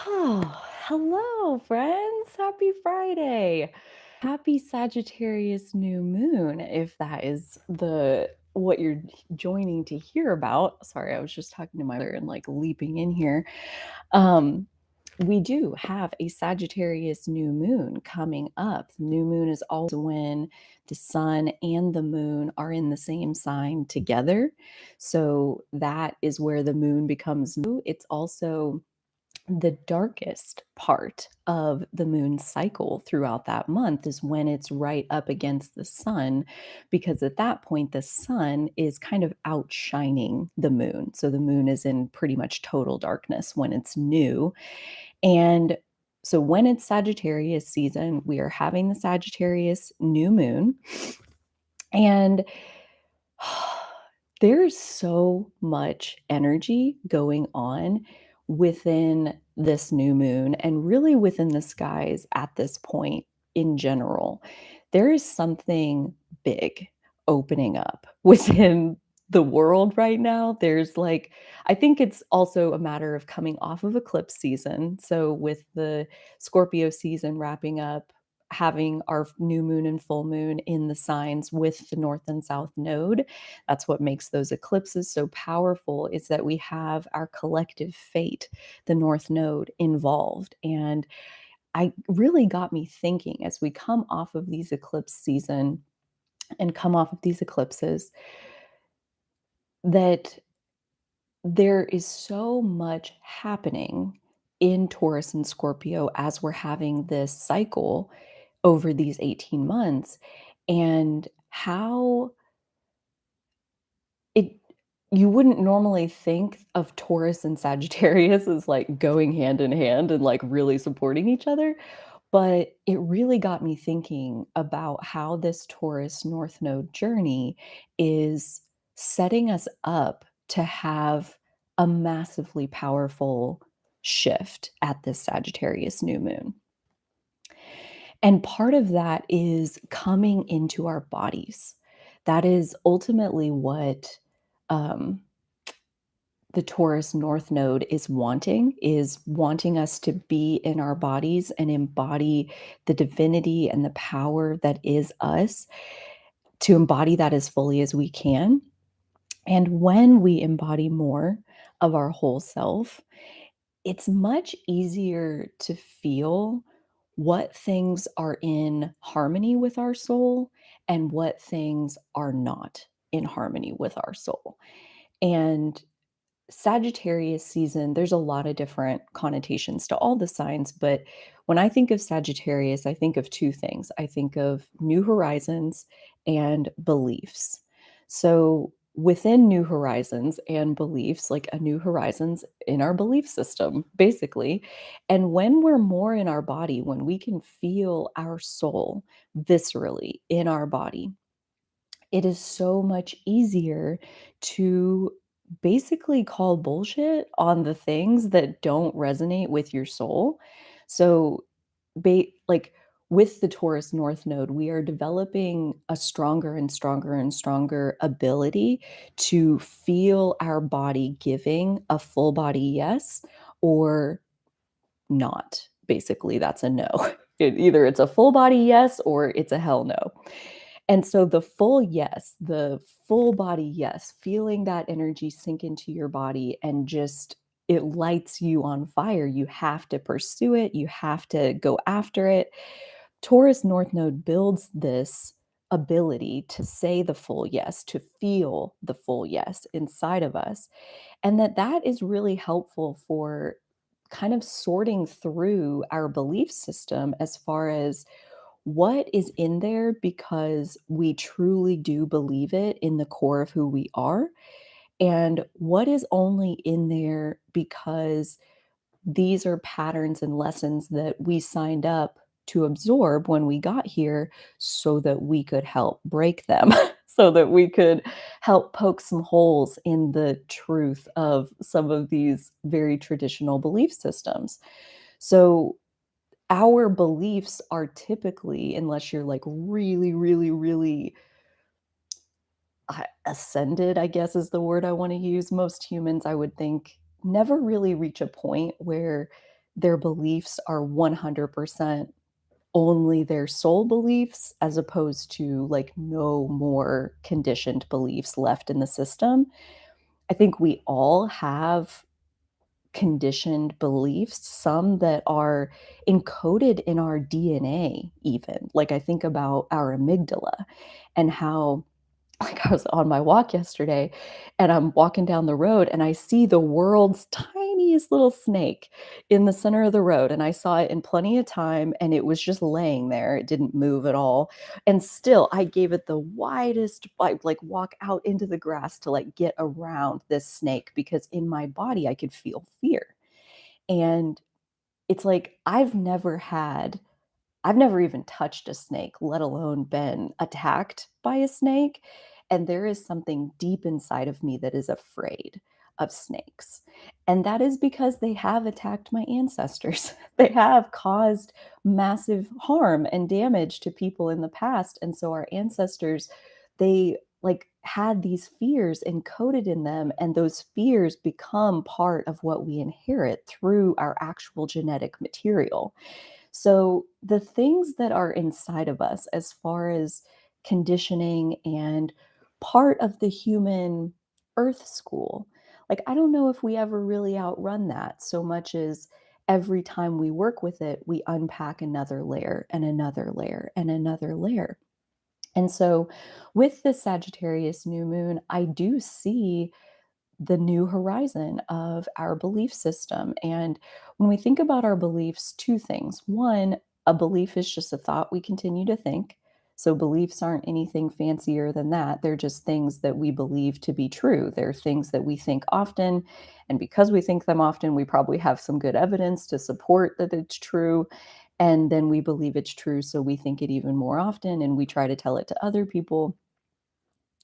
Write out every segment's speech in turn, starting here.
Oh, hello, friends. Happy Friday. Happy Sagittarius New Moon, if that is the what you're joining to hear about. Sorry, I was just talking to my mother and like leaping in here. Um, we do have a Sagittarius new moon coming up. New moon is also when the sun and the moon are in the same sign together. So that is where the moon becomes new. It's also the darkest part of the moon's cycle throughout that month is when it's right up against the sun, because at that point, the sun is kind of outshining the moon. So the moon is in pretty much total darkness when it's new. And so when it's Sagittarius season, we are having the Sagittarius new moon. And there's so much energy going on within this new moon and really within the skies at this point in general. There is something big opening up within the world right now. There's like, I think it's also a matter of coming off of eclipse season. So, with the Scorpio season wrapping up, having our new moon and full moon in the signs with the north and south node, that's what makes those eclipses so powerful, is that we have our collective fate, the north node, involved. And I really got me thinking as we come off of these eclipse season and come off of these eclipses that there is so much happening in Taurus and Scorpio as we're having this cycle over these 18 months, and how it you wouldn't normally think of Taurus and Sagittarius as like going hand in hand and like really supporting each other, but it really got me thinking about how this Taurus North Node journey is setting us up to have a massively powerful shift at this Sagittarius new moon. And part of that is coming into our bodies. That is ultimately what um, the Taurus North Node is wanting us to be in our bodies and embody the divinity and the power that is us, to embody that as fully as we can. And when we embody more of our whole self, it's much easier to feel what things are in harmony with our soul and what things are not in harmony with our soul. And Sagittarius season, there's a lot of different connotations to all the signs, but when I think of Sagittarius, I think of two things. I think of new horizons and beliefs. So, within new horizons and beliefs, like a new horizons in our belief system, basically. And when we're more in our body, when we can feel our soul viscerally in our body, it is so much easier to basically call bullshit on the things that don't resonate with your soul. So, like with the Taurus North Node, we are developing a stronger and stronger and stronger ability to feel our body giving a full body yes or not. Basically, that's a no. Either it's a full body yes or it's a hell no. And so the full yes, the full body yes, feeling that energy sink into your body and just it lights you on fire. You have to pursue it, you have to go after it. Taurus North Node builds this ability to say the full yes, to feel the full yes inside of us. And that is really helpful for kind of sorting through our belief system as far as what is in there because we truly do believe it in the core of who we are, and what is only in there because these are patterns and lessons that we signed up to absorb when we got here so that we could help break them, so that we could help poke some holes in the truth of some of these very traditional belief systems. So, our beliefs are typically, unless you're like really, really, really ascended, I guess is the word I want to use, most humans, I would think, never really reach a point where their beliefs are 100% only their soul beliefs as opposed to like no more conditioned beliefs left in the system. I think we all have conditioned beliefs, some that are encoded in our DNA even. Like I think about our amygdala and how like I was on my walk yesterday and I'm walking down the road and I see the world's tiniest little snake in the center of the road. And I saw it in plenty of time and it was just laying there. It didn't move at all. And still I gave it the widest like walk out into the grass to like get around this snake because in my body I could feel fear. And it's like I've never even touched a snake, let alone been attacked by a snake, and there is something deep inside of me that is afraid of snakes, and that is because they have attacked my ancestors. They have caused massive harm and damage to people in the past, and so our ancestors, they, like, had these fears encoded in them, and those fears become part of what we inherit through our actual genetic material. So, the things that are inside of us, as far as conditioning and part of the human earth school, like, I don't know if we ever really outrun that so much as every time we work with it, we unpack another layer and another layer and another layer. And so, with the Sagittarius new moon, I do see the new horizon of our belief system. And when we think about our beliefs, two things. One, a belief is just a thought we continue to think. So beliefs aren't anything fancier than that. They're just things that we believe to be true. They're things that we think often. And because we think them often, we probably have some good evidence to support that it's true. And then we believe it's true. So we think it even more often and we try to tell it to other people.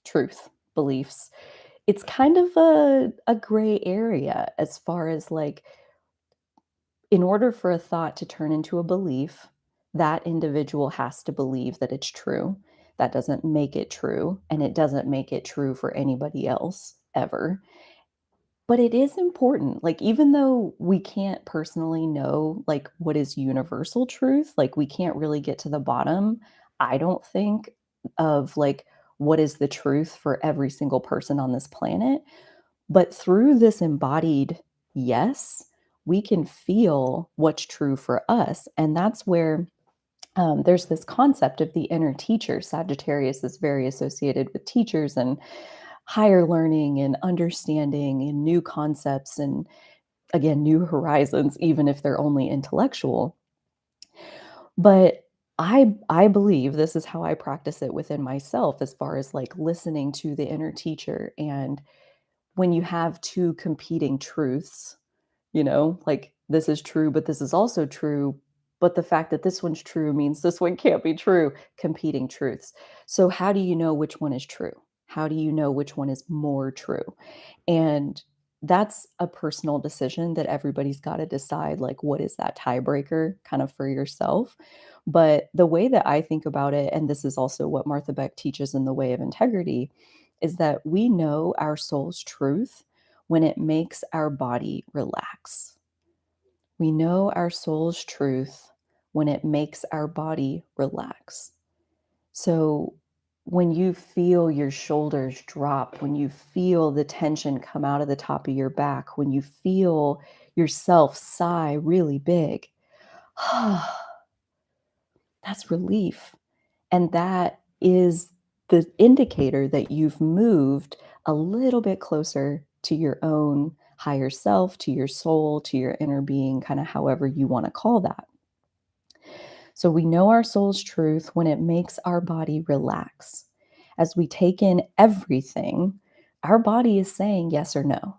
Truth, beliefs, it's kind of a gray area as far as, like, in order for a thought to turn into a belief, that individual has to believe that it's true. That doesn't make it true, and it doesn't make it true for anybody else ever. But it is important, like, even though we can't personally know, like, what is universal truth, like, we can't really get to the bottom, I don't think, of, like, what is the truth for every single person on this planet. But through this embodied yes, we can feel what's true for us. And that's where there's this concept of the inner teacher. Sagittarius is very associated with teachers and higher learning and understanding and new concepts and, again, new horizons, even if they're only intellectual. But I believe this is how I practice it within myself as far as like listening to the inner teacher. And when you have two competing truths, like this is true, but this is also true. But the fact that this one's true means this one can't be true, competing truths. So, how do you know which one is true? How do you know which one is more true? And that's a personal decision that everybody's got to decide, like, what is that tiebreaker kind of for yourself. But the way that I think about it, and this is also what Martha Beck teaches in The Way of Integrity, is that we know our soul's truth when it makes our body relax. We know our soul's truth when it makes our body relax. So when you feel your shoulders drop, when you feel the tension come out of the top of your back, when you feel yourself sigh really big, that's relief. And that is the indicator that you've moved a little bit closer to your own higher self, to your soul, to your inner being, kind of however you want to call that. So we know our soul's truth when it makes our body relax. As we take in everything, our body is saying yes or no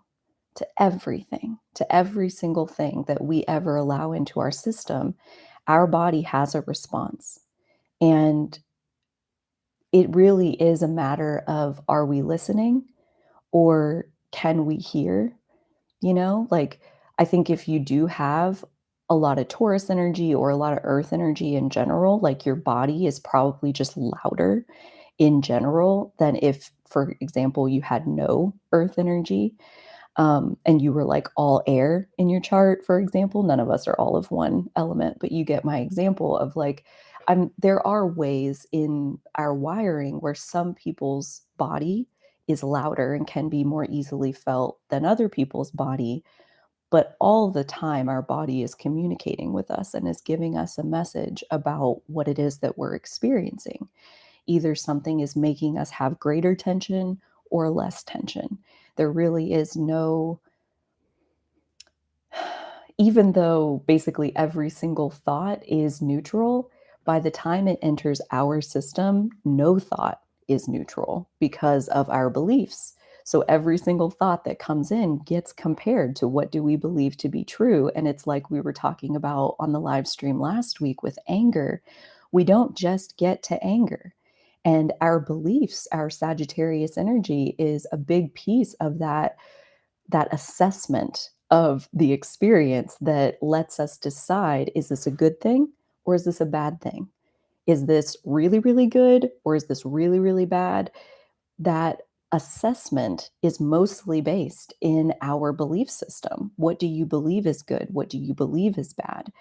to everything, to every single thing that we ever allow into our system. Our body has a response. And it really is a matter of, are we listening or can we hear? Like, I think if you do have a lot of Taurus energy or a lot of earth energy in general, like your body is probably just louder in general than if, for example, you had no earth energy. and you were like all air in your chart, for example, none of us are all of one element, but you get my example of like, there are ways in our wiring where some people's body is louder and can be more easily felt than other people's body. But all the time, our body is communicating with us and is giving us a message about what it is that we're experiencing. Either something is making us have greater tension or less tension. There really is no, even though basically every single thought is neutral, by the time it enters our system, no thought is neutral because of our beliefs. So every single thought that comes in gets compared to what do we believe to be true. And it's like we were talking about on the live stream last week with anger. We don't just get to anger. And our beliefs, our Sagittarius energy is a big piece of that assessment of the experience that lets us decide, is this a good thing or is this a bad thing? Is this really, really good or is this really, really bad? That assessment is mostly based in our belief system. What do you believe is good? What do you believe is bad?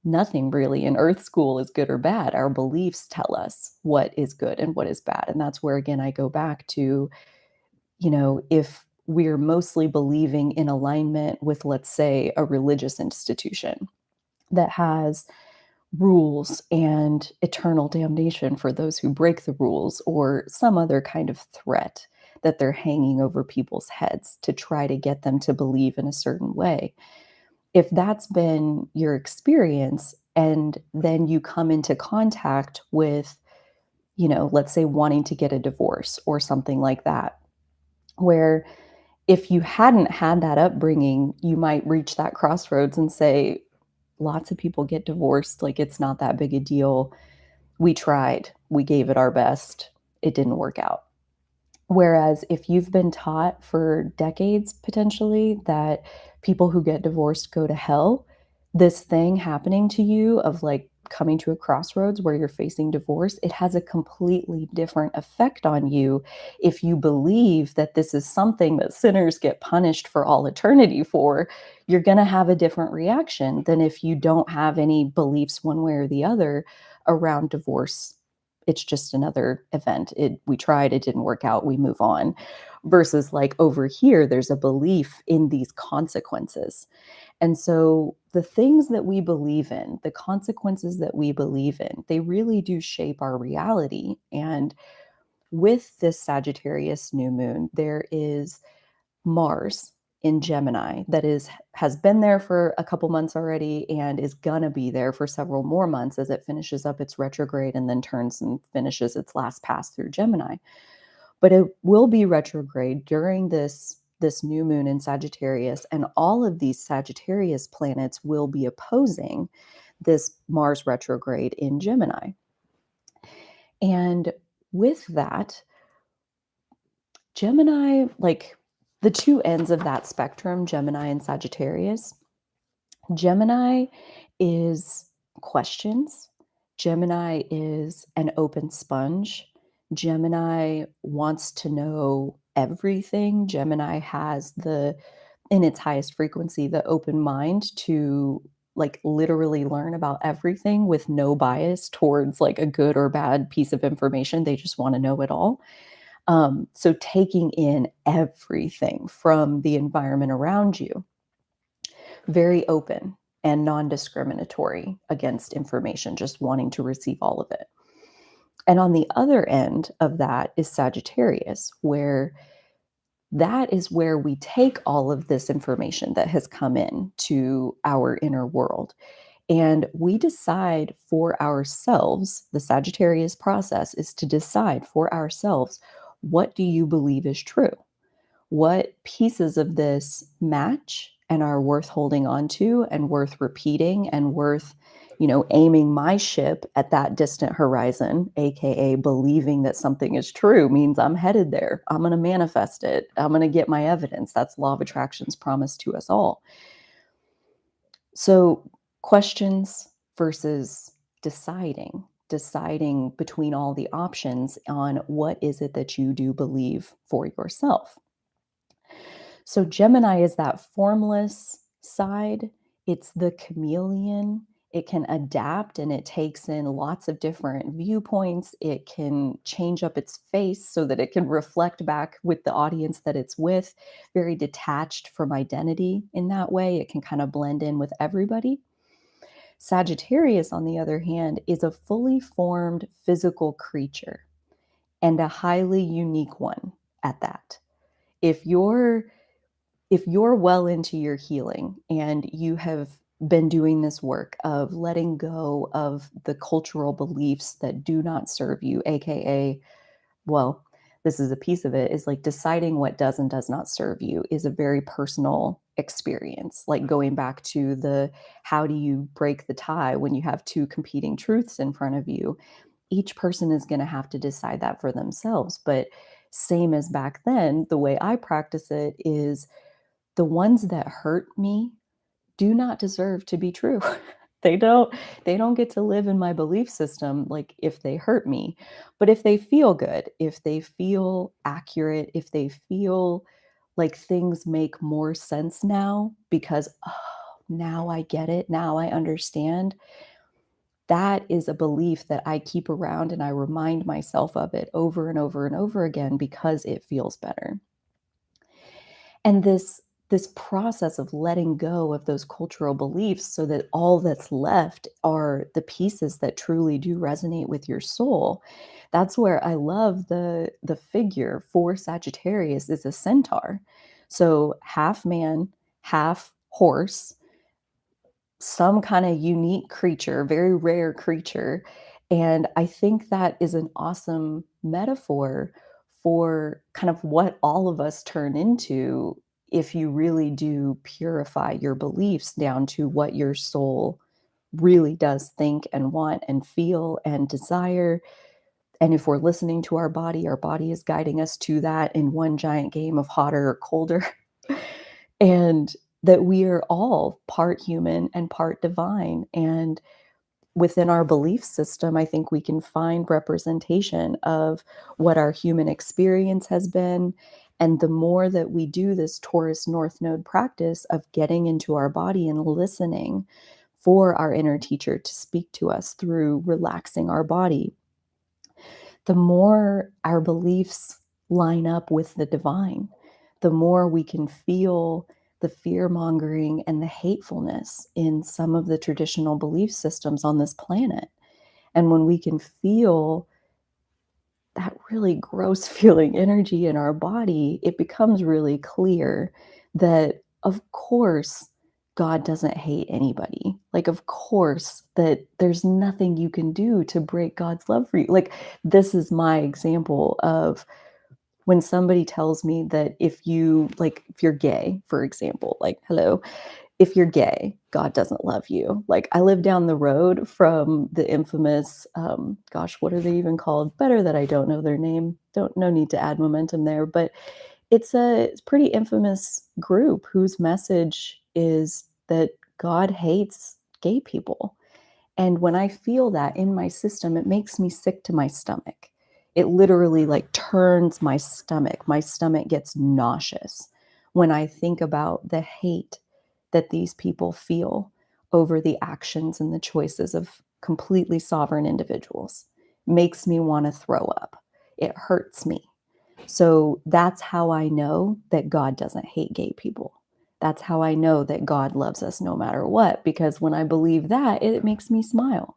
Nothing really in Earth School is good or bad. Our beliefs tell us what is good and what is bad. And that's where, again, I go back to, if we're mostly believing in alignment with, let's say, a religious institution that has rules and eternal damnation for those who break the rules, or some other kind of threat that they're hanging over people's heads to try to get them to believe in a certain way. If that's been your experience, and then you come into contact with, let's say wanting to get a divorce or something like that, where if you hadn't had that upbringing, you might reach that crossroads and say, lots of people get divorced. Like, it's not that big a deal. We tried, we gave it our best. It didn't work out. Whereas if you've been taught for decades potentially that people who get divorced go to hell, this thing happening to you of like coming to a crossroads where you're facing divorce, it has a completely different effect on you if you believe that this is something that sinners get punished for all eternity for. You're going to have a different reaction than if you don't have any beliefs one way or the other around divorce. It's just another event. We tried, it didn't work out, we move on. Versus like over here, there's a belief in these consequences. And so the things that we believe in, the consequences that we believe in, they really do shape our reality. And with this Sagittarius new moon, there is Mars in Gemini that has been there for a couple months already and is gonna be there for several more months as it finishes up its retrograde and then turns and finishes its last pass through Gemini. But it will be retrograde during this new moon in Sagittarius, and all of these Sagittarius planets will be opposing this Mars retrograde in Gemini. And with that, Gemini, like the two ends of that spectrum, Gemini and Sagittarius, Gemini is questions. Gemini is an open sponge. Gemini wants to know everything. Gemini has in its highest frequency, the open mind to like literally learn about everything with no bias towards like a good or bad piece of information. They just want to know it all. So taking in everything from the environment around you, very open and non-discriminatory against information, just wanting to receive all of it. And on the other end of that is Sagittarius, where that is where we take all of this information that has come in to our inner world and we decide for ourselves. The Sagittarius process is to decide for ourselves, what do you believe is true? What pieces of this match and are worth holding on to and worth repeating and worth, aiming my ship at that distant horizon, aka believing that something is true, means I'm headed there. I'm going to manifest it. I'm going to get my evidence. That's law of attraction's promise to us all. So questions versus deciding between all the options on what is it that you do believe for yourself. So Gemini is that formless side. It's the chameleon. It can adapt and it takes in lots of different viewpoints. It can change up its face so that it can reflect back with the audience that it's with. Very detached from identity in that way. It can kind of blend in with everybody. Sagittarius, on the other hand, is a fully formed physical creature and a highly unique one at that. If you're if you're well into your healing and you have been doing this work of letting go of the cultural beliefs that do not serve you, aka, well, this is a piece of it, is like deciding what does and does not serve you is a very personal experience. Like going back to the how do you break the tie when you have two competing truths in front of you? Each person is going to have to decide that for themselves. But same as back then, the way I practice it is the ones that hurt me do not deserve to be true. They don't they don't get to live in my belief system, like, if they hurt me. But if they feel good, if they feel accurate, if they feel like things make more sense now because, "Oh, now I get it, now I understand," that is a belief that I keep around and I remind myself of it over and over and over again because it feels better. And this process of letting go of those cultural beliefs so that all that's left are the pieces that truly do resonate with your soul. That's where I love the figure for Sagittarius is a centaur. So half man, half horse, some kind of unique creature, very rare creature. And I think that is an awesome metaphor for kind of what all of us turn into if you really do purify your beliefs down to what your soul really does think and want and feel and desire. And if we're listening to our body is guiding us to that in one giant game of hotter or colder. And that we are all part human and part divine. And within our belief system, I think we can find representation of what our human experience has been. And the more that we do this Taurus North Node practice of getting into our body and listening for our inner teacher to speak to us through relaxing our body, the more our beliefs line up with the divine, the more we can feel the fear mongering and the hatefulness in some of the traditional belief systems on this planet. And when we can feel that really gross feeling energy in our body, it becomes really clear that, of course, God doesn't hate anybody. Like, of course, that there's nothing you can do to break God's love for you. Like, this is my example of when somebody tells me that if you're gay, for example, like, hello, if you're gay, God doesn't love you. Like, I live down the road from the infamous, gosh, what are they even called? Better that I don't know their name. Don't no need to add momentum there, but it's pretty infamous group whose message is that God hates gay people. And when I feel that in my system, it makes me sick to my stomach. It literally like turns my stomach. My stomach gets nauseous when I think about the hate that these people feel over the actions and the choices of completely sovereign individuals. Makes me want to throw up. It hurts me. So that's how I know that God doesn't hate gay people. That's how I know that God loves us no matter what, because when I believe that, it makes me smile.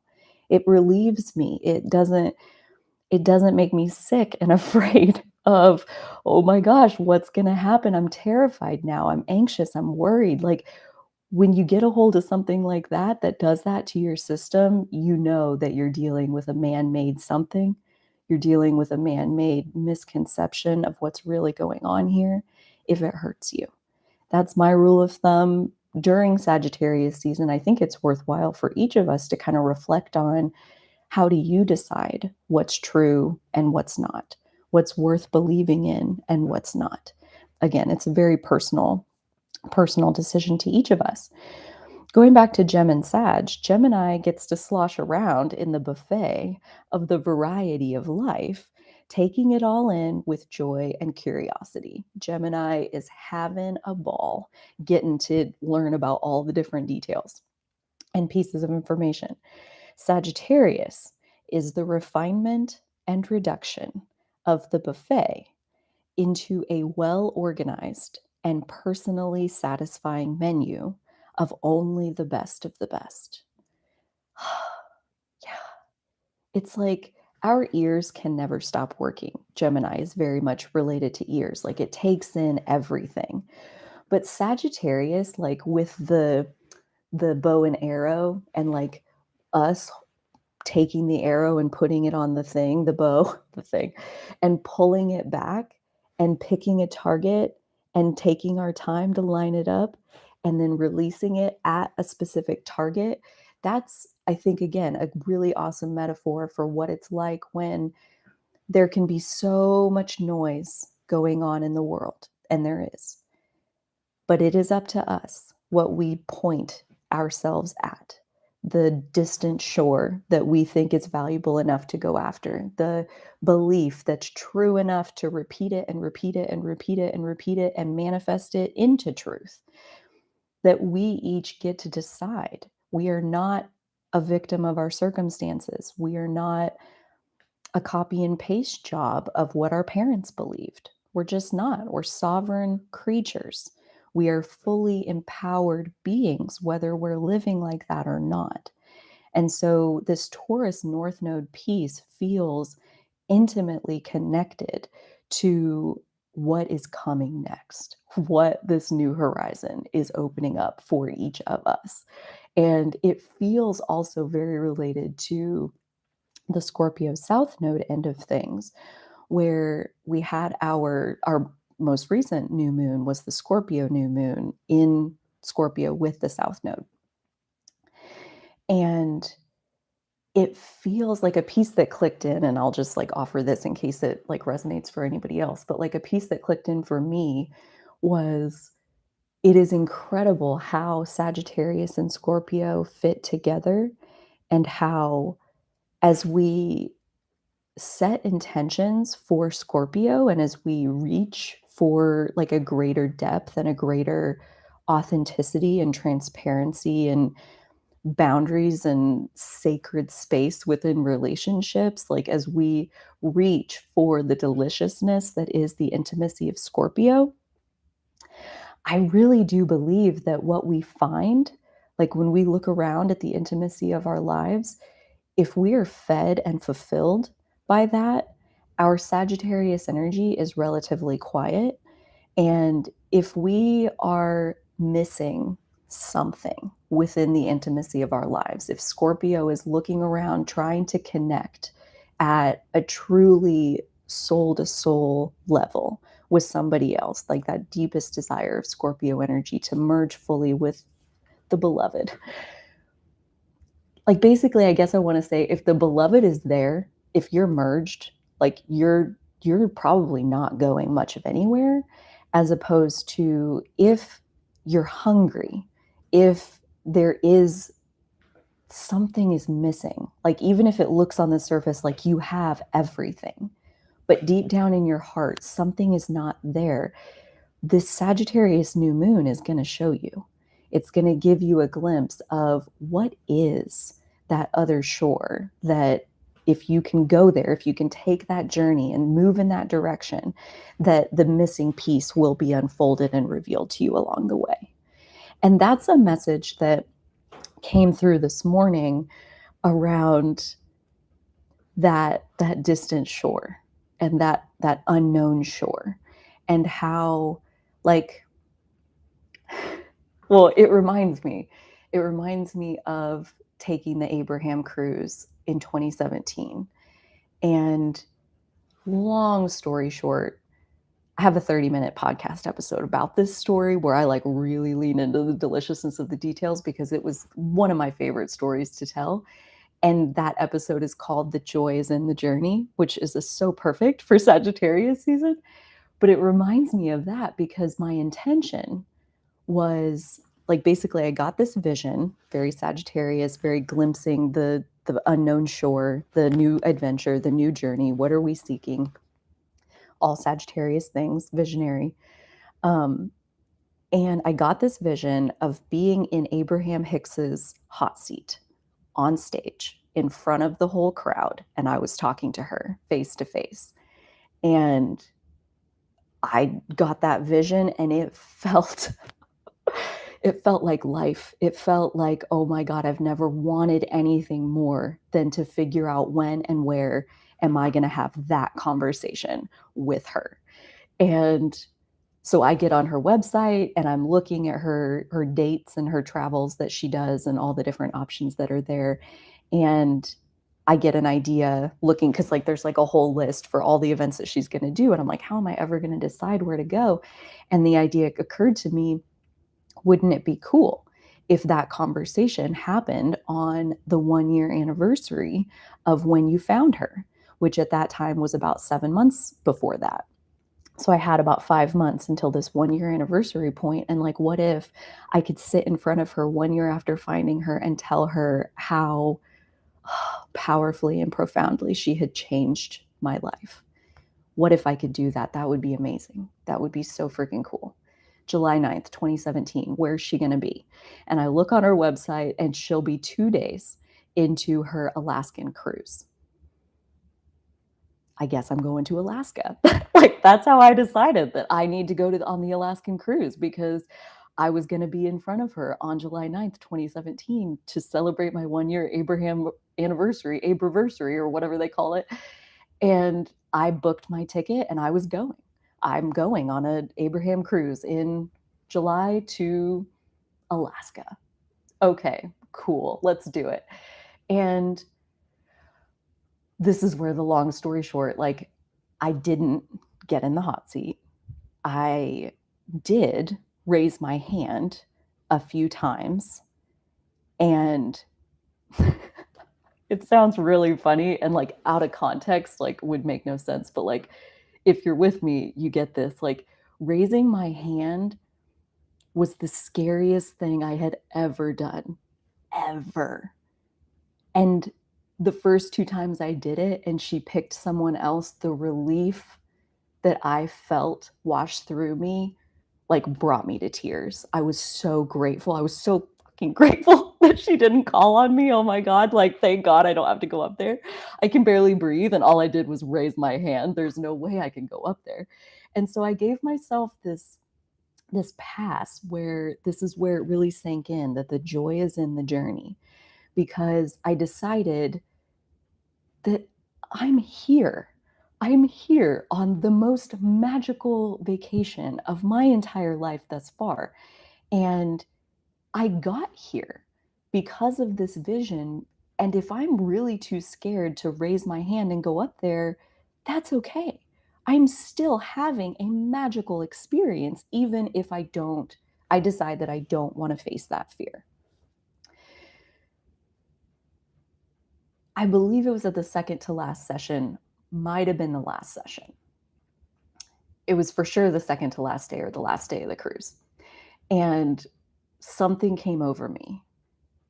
It relieves me. It doesn't make me sick and afraid of, oh my gosh, what's going to happen? I'm terrified now. I'm anxious. I'm worried. Like, when you get a hold of something like that that does that to your system, you know that you're dealing with a man-made something. You're dealing with a man-made misconception of what's really going on here if it hurts you. That's my rule of thumb during Sagittarius season. I think it's worthwhile for each of us to kind of reflect on, how do you decide what's true and what's not? What's worth believing in and what's not? Again, it's a very personal decision to each of us. Going back to Gem and Sag, Gemini gets to slosh around in the buffet of the variety of life taking it all in with joy and curiosity. Gemini is having a ball, getting to learn about all the different details and pieces of information. Sagittarius is the refinement and reduction of the buffet into a well organized and personally satisfying menu of only the best of the best. Yeah. It's like our ears can never stop working. Gemini is very much related to ears. Like it takes in everything. But Sagittarius, like with the bow and arrow and like us taking the arrow and putting it on the thing, the bow, the thing, and pulling it back and picking a target and taking our time to line it up and then releasing it at a specific target. That's, I think, again, a really awesome metaphor for what it's like when there can be so much noise going on in the world, and there is. But it is up to us what we point ourselves at, the distant shore that we think is valuable enough to go after, the belief that's true enough to repeat it and repeat it and repeat it and repeat it and manifest it into truth, that we each get to decide. We are not a victim of our circumstances. We are not a copy and paste job of what our parents believed. We're just not. We're sovereign creatures. We are fully empowered beings, whether we're living like that or not. And so this Taurus North Node piece feels intimately connected to what is coming next, what this new horizon is opening up for each of us. And it feels also very related to the Scorpio South Node end of things, where we had our most recent new moon was the Scorpio new moon in Scorpio with the South Node. And it feels like a piece that clicked in, and I'll just like offer this in case it like resonates for anybody else, but like a piece that clicked in for me was it is incredible how Sagittarius and Scorpio fit together and how as we set intentions for Scorpio and as we reach for like a greater depth and a greater authenticity and transparency and boundaries and sacred space within relationships, like as we reach for the deliciousness that is the intimacy of Scorpio, I really do believe that what we find, like when we look around at the intimacy of our lives, if we are fed and fulfilled by that, our Sagittarius energy is relatively quiet. And if we are missing something within the intimacy of our lives, if Scorpio is looking around trying to connect at a truly soul to soul level with somebody else, like that deepest desire of Scorpio energy to merge fully with the beloved, like basically I guess I want to say if the beloved is there, if you're merged, like you're probably not going much of anywhere, as opposed to if you're hungry, if there is something is missing, like even if it looks on the surface like you have everything, but deep down in your heart something is not there, this Sagittarius new moon is going to show you. It's going to give you a glimpse of what is that other shore, that if you can go there, if you can take that journey and move in that direction, that the missing piece will be unfolded and revealed to you along the way. And that's a message that came through this morning around that distant shore and that unknown shore, and how, like, well, it reminds me of taking the Abraham cruise in 2017. And long story short, I have a 30-minute podcast episode about this story where I like really lean into the deliciousness of the details because it was one of my favorite stories to tell. And that episode is called The Joy is in the Journey, which is so perfect for Sagittarius season. But it reminds me of that because my intention was like basically I got this vision, very Sagittarius, very glimpsing the the unknown shore, the new adventure, the new journey. What are we seeking? All Sagittarius things, visionary. Um, and I got this vision of being in Abraham Hicks's hot seat on stage in front of the whole crowd. And I was talking to her face to face. And I got that vision and it felt like life. It felt like, oh my God, I've never wanted anything more than to figure out when and where am I going to have that conversation with her. And so I get on her website and I'm looking at her dates and her travels that she does and all the different options that are there. And I get an idea looking because like there's like a whole list for all the events that she's going to do. And I'm like, how am I ever going to decide where to go? And the idea occurred to me, wouldn't it be cool if that conversation happened on the 1 year anniversary of when you found her, which at that time was about 7 months before that. So I had about 5 months until this 1 year anniversary point. And like, what if I could sit in front of her 1 year after finding her and tell her how powerfully and profoundly she had changed my life? What if I could do that? That would be amazing. That would be so freaking cool. July 9th, 2017, where's she going to be? And I look on her website and she'll be 2 days into her Alaskan cruise. I guess I'm going to Alaska. Like, that's how I decided that I need to go on the Alaskan cruise, because I was going to be in front of her on July 9th, 2017 to celebrate my 1 year Abraham anniversary, Abraversary, or whatever they call it. And I booked my ticket and I was going. I'm going on an Abraham cruise in July to Alaska. Okay, cool. Let's do it. And this is where the long story short, like, I didn't get in the hot seat. I did raise my hand a few times, and it sounds really funny and like out of context, like would make no sense. But like, if you're with me, you get this. Like, raising my hand was the scariest thing I had ever done, ever. And the first 2 times I did it and she picked someone else, the relief that I felt wash through me, like, brought me to tears. I was so grateful. I was so fucking grateful that she didn't call on me. Oh my God. Like, thank God I don't have to go up there. I can barely breathe. And all I did was raise my hand. There's no way I can go up there. And so I gave myself this pass where this is where it really sank in that the joy is in the journey, because I decided that I'm here. I'm here on the most magical vacation of my entire life thus far. And I got here because of this vision. And if I'm really too scared to raise my hand and go up there, that's okay. I'm still having a magical experience, even if I decide that I don't want to face that fear. I believe it was at the second to last session, might have been the last session. It was for sure the second to last day or the last day of the cruise. And something came over me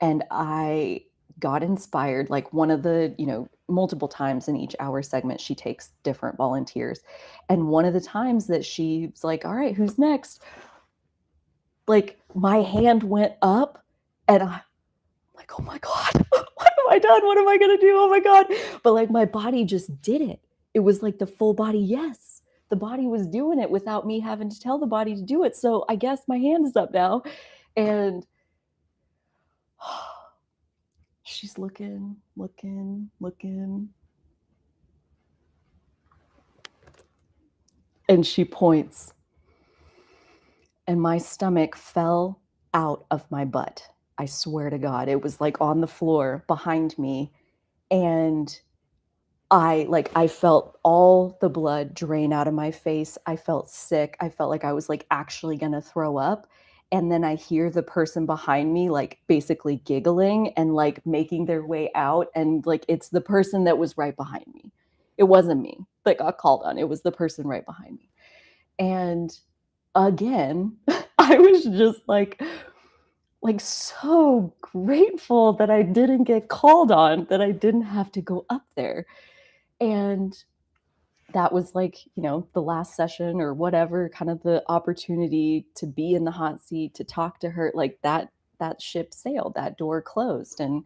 and I got inspired. Like, one of the, multiple times in each hour segment, she takes different volunteers. And one of the times that she's like, all right, who's next? Like, my hand went up and I'm like, oh my God, what have I done? What am I going to do? Oh my God. But like, my body just did it. It was like the full body yes. The body was doing it without me having to tell the body to do it. So I guess my hand is up now. And she's looking. And she points. And my stomach fell out of my butt. I swear to God, it was like on the floor behind me. And I felt all the blood drain out of my face. I felt sick. I felt like I was like actually gonna throw up. And then I hear the person behind me like basically giggling and like making their way out. And like, it's the person that was right behind me. It wasn't me that got called on. It was the person right behind me. And again, I was just like, like, so grateful that I didn't get called on, that I didn't have to go up there. And that was like, the last session or whatever, kind of the opportunity to be in the hot seat, to talk to her, like that ship sailed, that door closed. And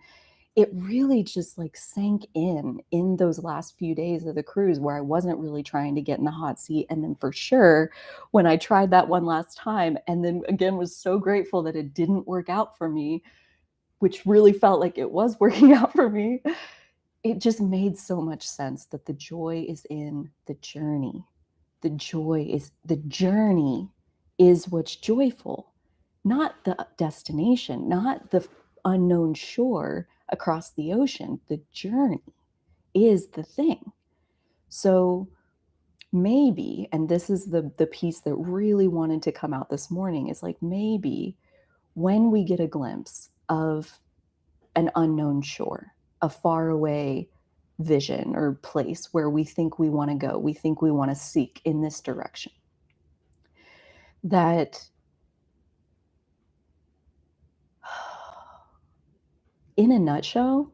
it really just like sank in those last few days of the cruise where I wasn't really trying to get in the hot seat. And then for sure, when I tried that one last time, and then again was so grateful that it didn't work out for me, which really felt like it was working out for me, it just made so much sense that the joy is in the journey. The journey is what's joyful, not the destination, not the unknown shore across the ocean. The journey is the thing. So maybe, and this is the piece that really wanted to come out this morning, is like maybe when we get a glimpse of an unknown shore, a faraway vision or place where we think we want to go, we think we want to seek in this direction. That in a nutshell,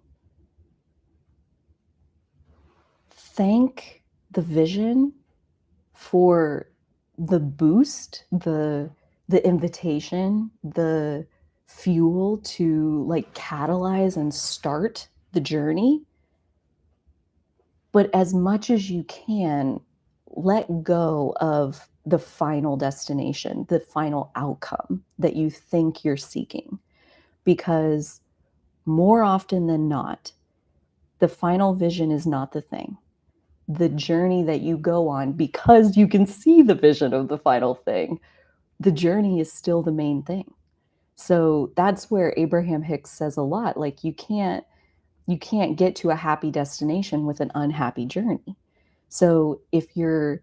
thank the vision for the boost, the invitation, the fuel to like catalyze and start the journey. But as much as you can, let go of the final destination, the final outcome that you think you're seeking. Because more often than not, the final vision is not the thing. The journey that you go on, because you can see the vision of the final thing, the journey is still the main thing. So that's where Abraham Hicks says a lot, like you can't get to a happy destination with an unhappy journey. So if you're,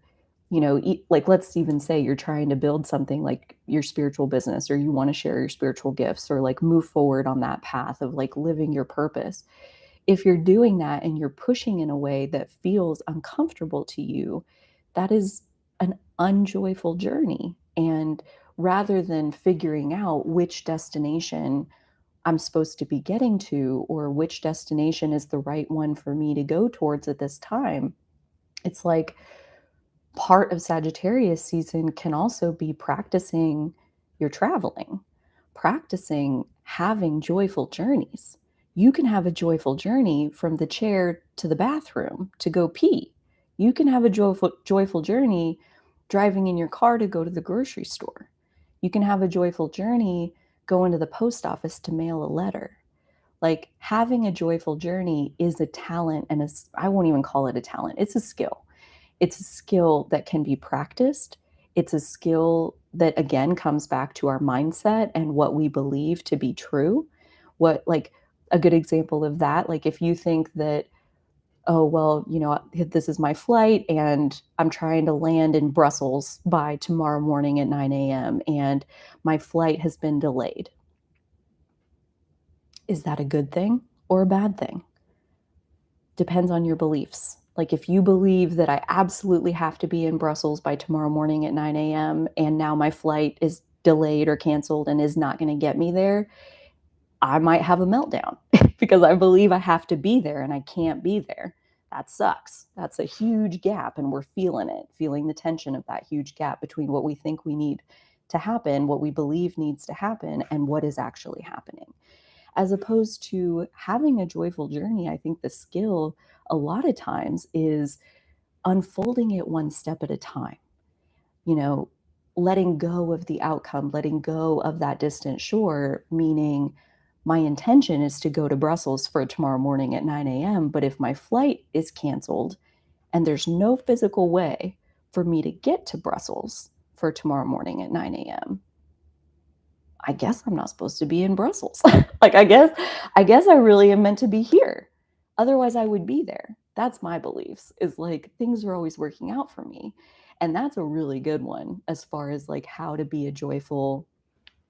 like let's even say you're trying to build something like your spiritual business, or you want to share your spiritual gifts, or like move forward on that path of like living your purpose. If you're doing that and you're pushing in a way that feels uncomfortable to you, that is an unjoyful journey. And rather than figuring out which destination I'm supposed to be getting to, or which destination is the right one for me to go towards at this time, it's like part of Sagittarius season can also be practicing your traveling, practicing having joyful journeys. You can have a joyful journey from the chair to the bathroom to go pee. You can have a joyful journey driving in your car to go to the grocery store. You can have a joyful journey going to the post office to mail a letter. Like having a joyful journey is a talent, and I won't even call it a talent. It's a skill. It's a skill that can be practiced. It's a skill that again comes back to our mindset and what we believe to be true. What like a good example of that, like if you think that, oh well, this is my flight and I'm trying to land in Brussels by tomorrow morning at 9 a.m. and my flight has been delayed. Is that a good thing or a bad thing? Depends on your beliefs. Like if you believe that I absolutely have to be in Brussels by tomorrow morning at 9 a.m. and now my flight is delayed or canceled and is not going to get me there, I might have a meltdown because I believe I have to be there and I can't be there. That sucks. That's a huge gap, and we're feeling it, feeling the tension of that huge gap between what we think we need to happen, what we believe needs to happen, and what is actually happening. As opposed to having a joyful journey, I think the skill a lot of times is unfolding it one step at a time, you know, letting go of the outcome, letting go of that distant shore, meaning my intention is to go to Brussels for tomorrow morning at 9 a.m. But if my flight is canceled and there's no physical way for me to get to Brussels for tomorrow morning at 9 a.m., I guess I'm not supposed to be in Brussels. Like, I guess I really am meant to be here. Otherwise, I would be there. That's my beliefs, is like things are always working out for me. And that's a really good one as far as like how to be a joyful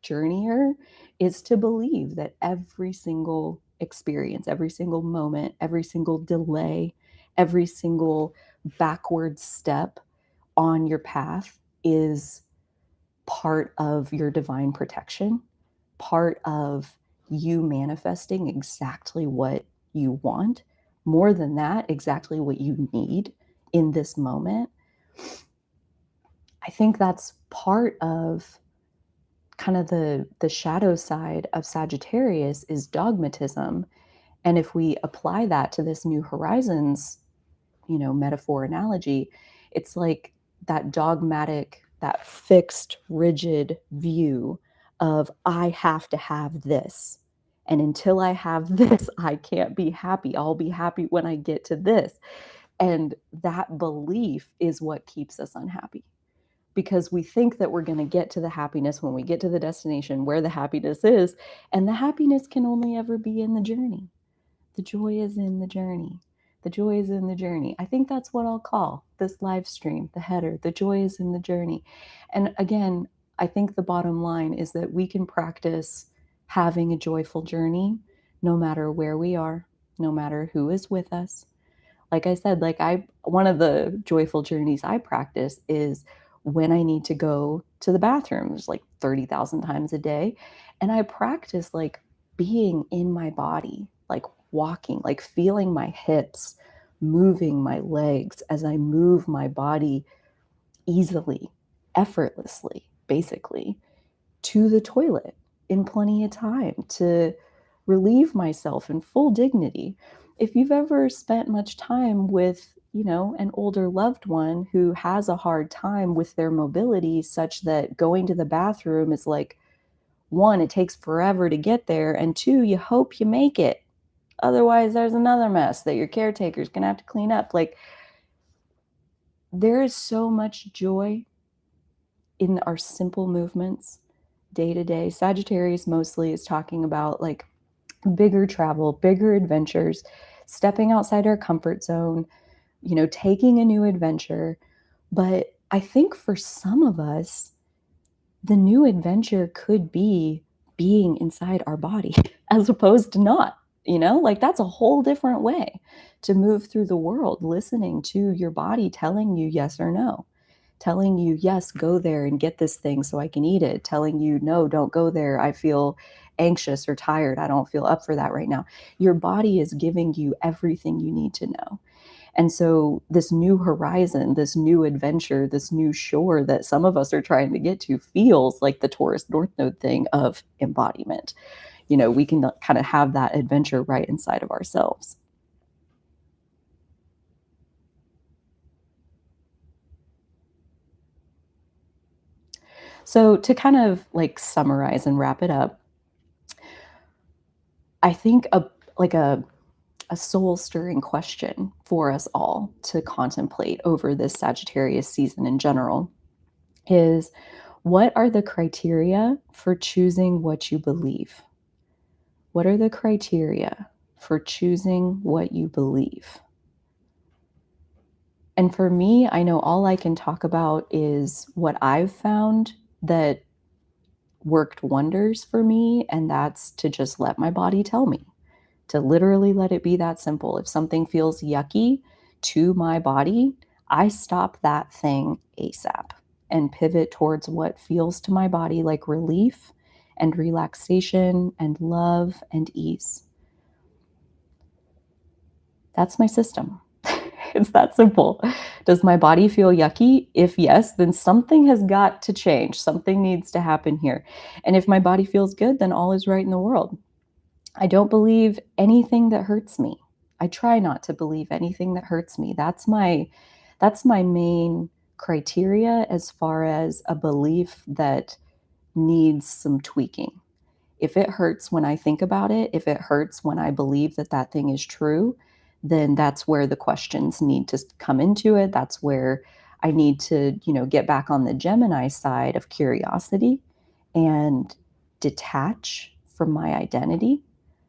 journeyer, is to believe that every single experience, every single moment, every single delay, every single backward step on your path is part of your divine protection, part of you manifesting exactly what you want. More than that, exactly what you need in this moment. I think that's part of kind of the shadow side of Sagittarius is dogmatism. And if we apply that to this new horizons, metaphor analogy, it's like that dogmatic, that fixed, rigid view of I have to have this. And until I have this, I can't be happy. I'll be happy when I get to this. And that belief is what keeps us unhappy because we think that we're going to get to the happiness when we get to the destination where the happiness is. And the happiness can only ever be in the journey. The joy is in the journey. The joy is in the journey. I think that's what I'll call this live stream, the header. The joy is in the journey. And again, I think the bottom line is that we can practice having a joyful journey no matter where we are, no matter who is with us. Like I said, one of the joyful journeys I practice is when I need to go to the bathroom. There's like 30,000 times a day. And I practice like being in my body, like walking, like feeling my hips, moving my legs as I move my body easily, effortlessly, basically, to the toilet in plenty of time to relieve myself in full dignity. If you've ever spent much time with, an older loved one who has a hard time with their mobility, such that going to the bathroom is like, one, it takes forever to get there, and two, you hope you make it. Otherwise, there's another mess that your caretaker's gonna have to clean up. Like, there is so much joy in our simple movements day to day. Sagittarius mostly is talking about like bigger travel, bigger adventures, stepping outside our comfort zone, taking a new adventure. But I think for some of us, the new adventure could be being inside our body as opposed to not, like that's a whole different way to move through the world, listening to your body telling you yes or no, telling you, yes, go there and get this thing so I can eat it, telling you, no, don't go there. I feel anxious or tired. I don't feel up for that right now. Your body is giving you everything you need to know. And so, this new horizon, this new adventure, this new shore that some of us are trying to get to feels like the Taurus North Node thing of embodiment. We can kind of have that adventure right inside of ourselves. So, to kind of like summarize and wrap it up, I think a soul stirring question for us all to contemplate over this Sagittarius season in general is what are the criteria for choosing what you believe? What are the criteria for choosing what you believe? And for me, I know all I can talk about is what I've found that worked wonders for me, and that's to just let my body tell me, to literally let it be that simple. If something feels yucky to my body, I stop that thing ASAP and pivot towards what feels to my body like relief and relaxation and love and ease. That's my system. It's that simple. Does my body feel yucky? If yes, then something has got to change. Something needs to happen here. And if my body feels good, then all is right in the world. I don't believe anything that hurts me. I try not to believe anything that hurts me. That's my main criteria as far as a belief that needs some tweaking. If it hurts when I think about it, if it hurts when I believe that that thing is true, then that's where the questions need to come into it. That's where I need to, get back on the Gemini side of curiosity and detach from my identity.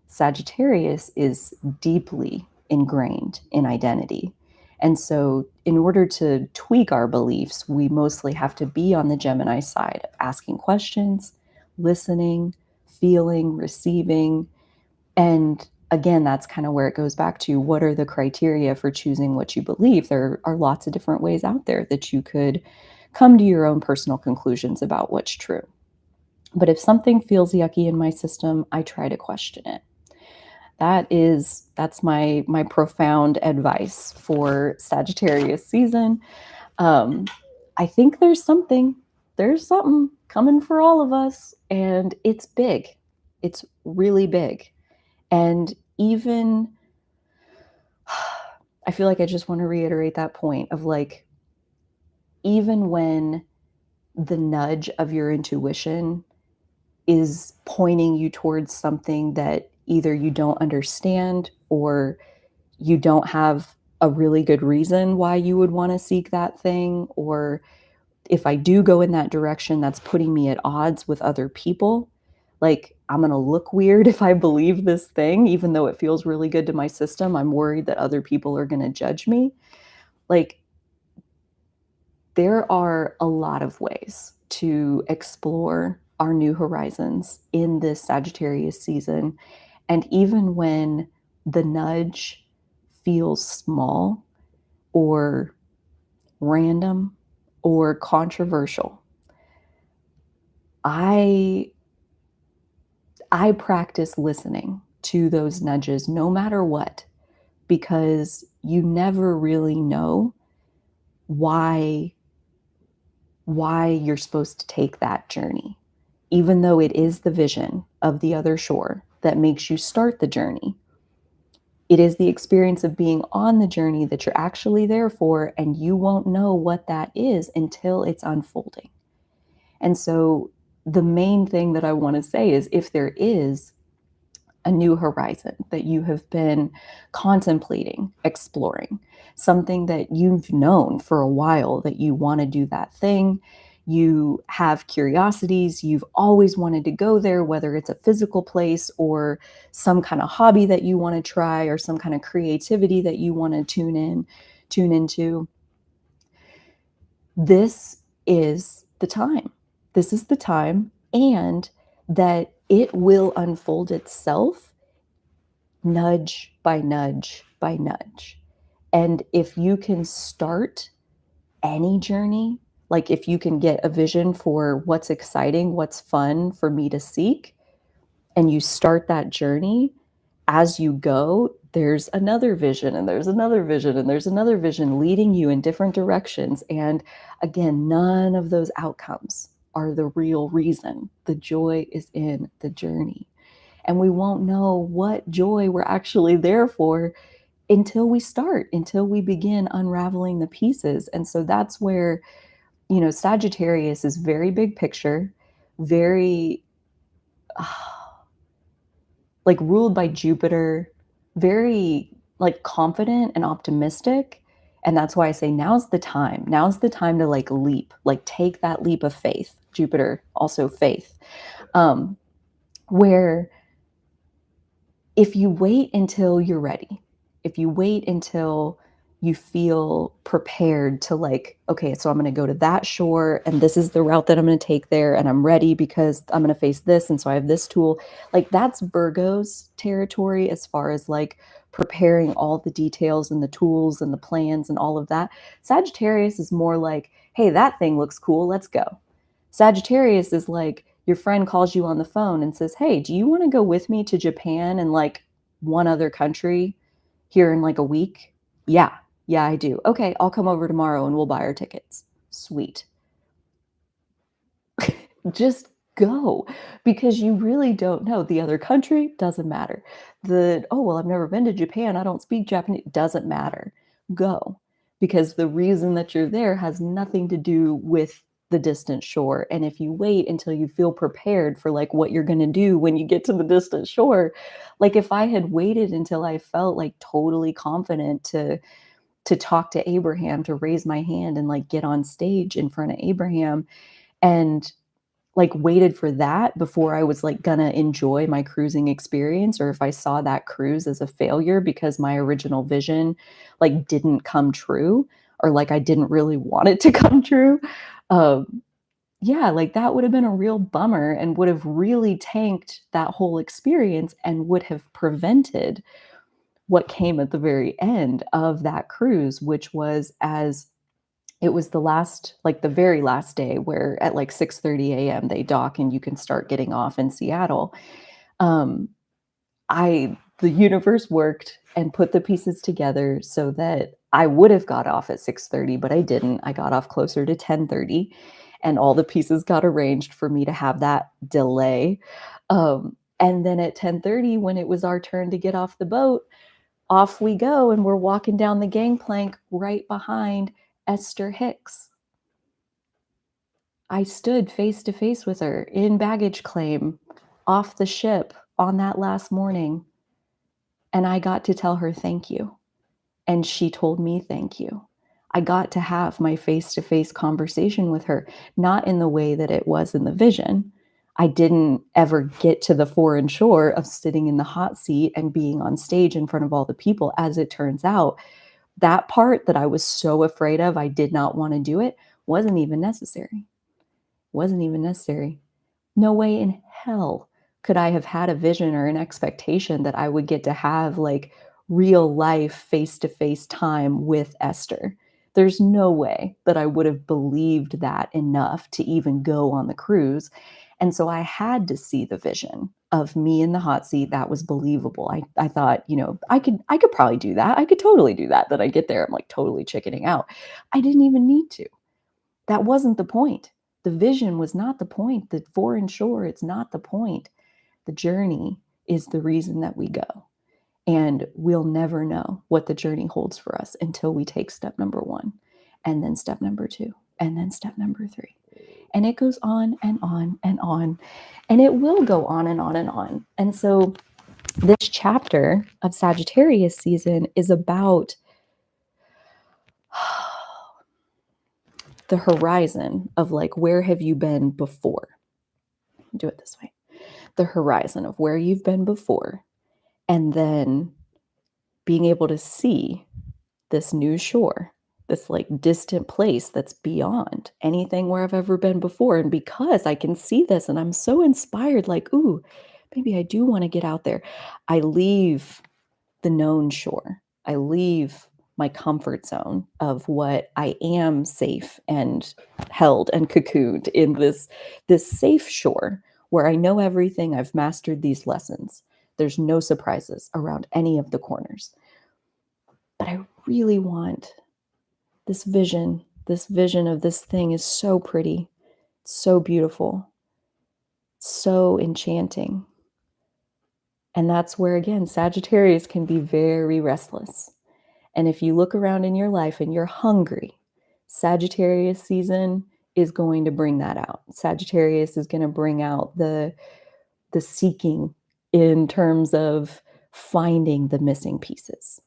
Sagittarius is deeply ingrained in identity. And so, in order to tweak our beliefs, we mostly have to be on the Gemini side, asking questions, listening, feeling, receiving. And again, that's kind of where it goes back to what are the criteria for choosing what you believe? There are lots of different ways out there that you could come to your own personal conclusions about what's true. But if something feels yucky in my system, I try to question it. That's my profound advice for Sagittarius season. Um, I think there's something coming for all of us, and it's big. It's really big. And even I feel like I just want to reiterate that point of like, even when the nudge of your intuition is pointing you towards something that either you don't understand or you don't have a really good reason why you would want to seek that thing, or if I do go in that direction, that's putting me at odds with other people. Like, I'm going to look weird if I believe this thing, even though it feels really good to my system. I'm worried that other people are going to judge me. Like, there are a lot of ways to explore our new horizons in this Sagittarius season. And even when the nudge feels small or random or controversial, I I practice listening to those nudges no matter what, because you never really know why why you're supposed to take that journey. Even though it is the vision of the other shore that makes you start the journey, it is the experience of being on the journey that you're actually there for, and you won't know what that is until it's unfolding. And so, the main thing that I want to say is if there is a new horizon that you have been contemplating, exploring, something that you've known for a while that you want to do that thing. You have curiosities, you've always wanted to go there, whether it's a physical place or some kind of hobby that you want to try or some kind of creativity that you want to tune into. This is the time. This is the time, and that it will unfold itself nudge by nudge by nudge. And if you can start any journey, like if you can get a vision for what's exciting, what's fun for me to seek, and you start that journey, as you go, there's another vision, and there's another vision, and there's another vision leading you in different directions. And again, none of those outcomes are the real reason. The joy is in the journey. And we won't know what joy we're actually there for until we start, until we begin unraveling the pieces. And so that's where, Sagittarius is very big picture, very like ruled by Jupiter, very like confident and optimistic. And that's why I say now's the time. Now's the time to like leap, like take that leap of faith. Jupiter, also faith. Um, where if you wait until you're ready, if you wait until you feel prepared to like, okay, so I'm going to go to that shore and this is the route that I'm going to take there and I'm ready because I'm going to face this and so I have this tool. Like that's Virgo's territory as far as like preparing all the details and the tools and the plans and all of that. Sagittarius is more like, hey, that thing looks cool, let's go. Sagittarius is like your friend calls you on the phone and says, "Hey, do you want to go with me to Japan and like one other country here in like a week?" Yeah. Yeah, I do. Okay, I'll come over tomorrow and we'll buy our tickets. Sweet. Just go, because you really don't know. The other country doesn't matter. Oh, well, I've never been to Japan. I don't speak Japanese. Doesn't matter. Go, because the reason that you're there has nothing to do with the distant shore. And if you wait until you feel prepared for like what you're going to do when you get to the distant shore, like if I had waited until I felt like totally confident to talk to Abraham, to raise my hand and like get on stage in front of Abraham, and like waited for that before I was like gonna enjoy my cruising experience, or if I saw that cruise as a failure because my original vision like didn't come true, or like I didn't really want it to come true. um yeah, like that would have been a real bummer and would have really tanked that whole experience and would have prevented what came at the very end of that cruise, which was as It was the last like, the very last day where at, like, 6:30 AM, they dock and you can start getting off in Seattle. Um, I the universe worked and put the pieces together so that I would have got off at 6:30, but I didn't. I got off closer to 10:30, and all the pieces got arranged for me to have that delay. And then at 10:30, when it was our turn to get off the boat, off we go, and we're walking down the gangplank right behind Esther Hicks. I stood face to face with her in baggage claim off the ship on that last morning, and I got to tell her thank you, and she told me thank you. I got to have my face to face conversation with her, not in the way that it was in the vision. I didn't ever get to the foreign shore of sitting in the hot seat and being on stage in front of all the people. As it turns out, that part that I was so afraid of, I did not want to do it, wasn't even necessary. Wasn't even necessary. No way in hell could I have had a vision or an expectation that I would get to have, like, real life face-to-face time with Esther. There's no way that I would have believed that enough to even go on the cruise, and so I had to see the vision of me in the hot seat. That was believable. I thought, I could probably do that. I could totally do that. Then I get there, I'm, like, totally chickening out. I didn't even need to. That wasn't the point. The vision was not the point. The foreign shore, it's not the point. The journey is the reason that we go. And we'll never know what the journey holds for us until we take step number 1, and then step number 2, and then step number 3. And it goes on and on and on. And it will go on and on and on. And so this chapter of Sagittarius season is about the horizon of, like, where have you been before? Do it this way. The horizon of where you've been before, and then being able to see this new shore, this, like, distant place that's beyond anything where I've ever been before. And because I can see this and I'm so inspired, like, ooh, maybe I do want to get out there. I leave the known shore. I leave my comfort zone of what I am safe and held and cocooned in this safe shore where I know everything. I've mastered these lessons. There's no surprises around any of the corners. But I really want this vision. This vision of this thing is so pretty, so beautiful, so enchanting. And that's where, again, Sagittarius can be very restless. And if you look around in your life and you're hungry, Sagittarius season is going to bring that out. Sagittarius is going to bring out the seeking in terms of finding the missing pieces.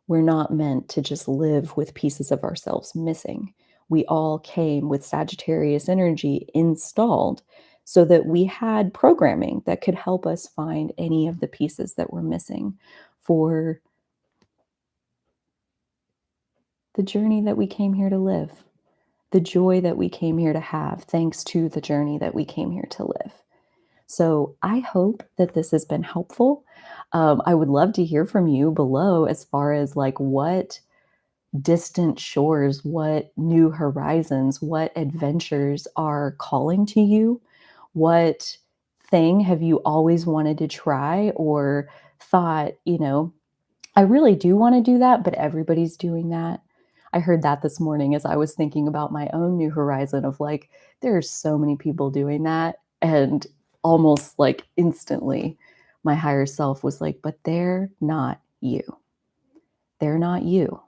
We're not meant to just live with pieces of ourselves missing. We all came with Sagittarius energy installed so that we had programming that could help us find any of the pieces that were missing for the journey that we came here to live, the joy that we came here to have, thanks to the journey that we came here to live. So I hope that this has been helpful. I would love to hear from you below as far as, like, what distant shores, what new horizons, what adventures are calling to you? What thing have you always wanted to try or thought, I really do want to do that, but everybody's doing that. I heard that this morning as I was thinking about my own new horizon of, like, there are so many people doing that. And almost like instantly, my higher self was like, but they're not you. They're not you.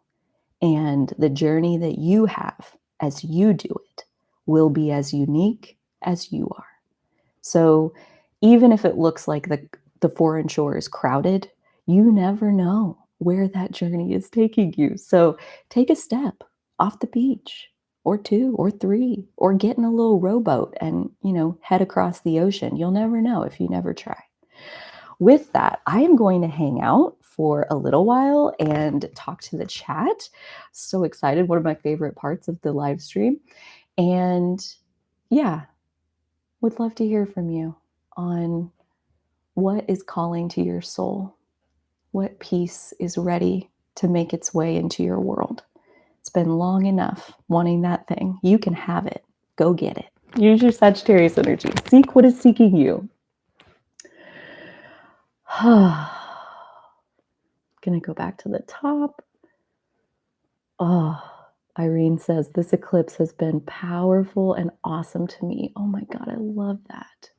And the journey that you have as you do it will be as unique as you are. So even if it looks like the foreign shore is crowded, you never know where that journey is taking you. So take a step off the beach, or 2 or 3, or get in a little rowboat and, head across the ocean. You'll never know if you never try. With that, I am going to hang out for a little while and talk to the chat. So excited. One of my favorite parts of the live stream. And yeah, would love to hear from you on what is calling to your soul. What piece is ready to make its way into your world? It's been long enough wanting that thing. You can have it. Go get it. Use your Sagittarius energy. Seek what is seeking you. Gonna go back to the top. Oh, Irene says, this eclipse has been powerful and awesome to me. Oh my God, I love that.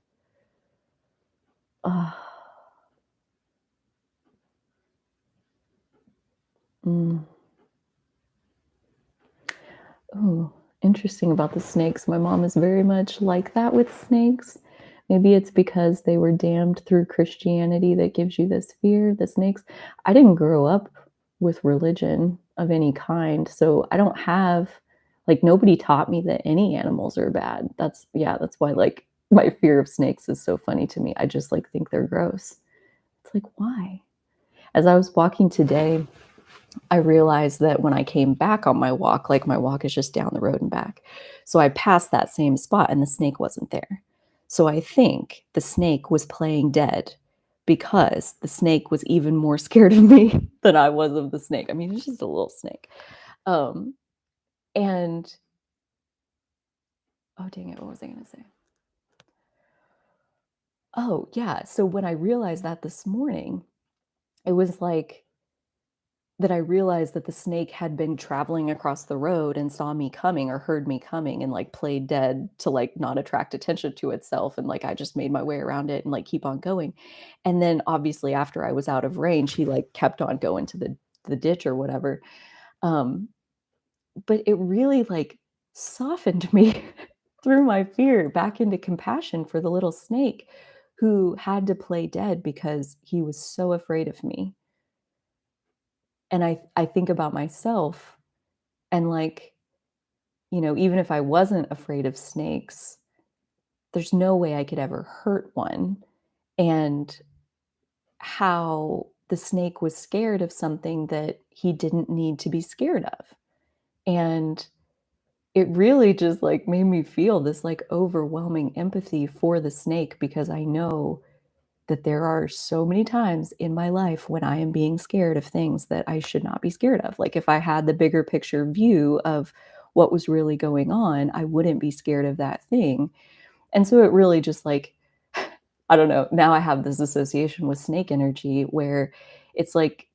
Oh, mm. Ooh, interesting about the snakes. My mom is very much like that with snakes. Maybe it's because they were damned through Christianity that gives you this fear, the snakes. I didn't grow up with religion of any kind, so I don't have like nobody taught me that any animals are bad. That's yeah, that's why like my fear of snakes is so funny to me. I just like think they're gross. It's like why? As I was walking today, I realized that when I came back on my walk, like my walk is just down the road and back. So I passed that same spot and the snake wasn't there. So I think the snake was playing dead because the snake was even more scared of me than I was of the snake. I mean, it's just a little snake. Um, and oh, dang it, what was I going to say? Oh, yeah. So when I realized that this morning, it was like that I realized that the snake had been traveling across the road and saw me coming or heard me coming and like played dead to like not attract attention to itself. And like I just made my way around it and like keep on going. And then obviously after I was out of range, he like kept on going to the ditch or whatever. Um, but it really like softened me through my fear back into compassion for the little snake who had to play dead because he was so afraid of me. And I think about myself and like, you know, even if I wasn't afraid of snakes, there's no way I could ever hurt one. And how the snake was scared of something that he didn't need to be scared of. And it really just like made me feel this like overwhelming empathy for the snake because I know that there are so many times in my life when I am being scared of things that I should not be scared of. Like if I had the bigger picture view of what was really going on, I wouldn't be scared of that thing. And so it really just like, I don't know, now I have this association with snake energy where it's like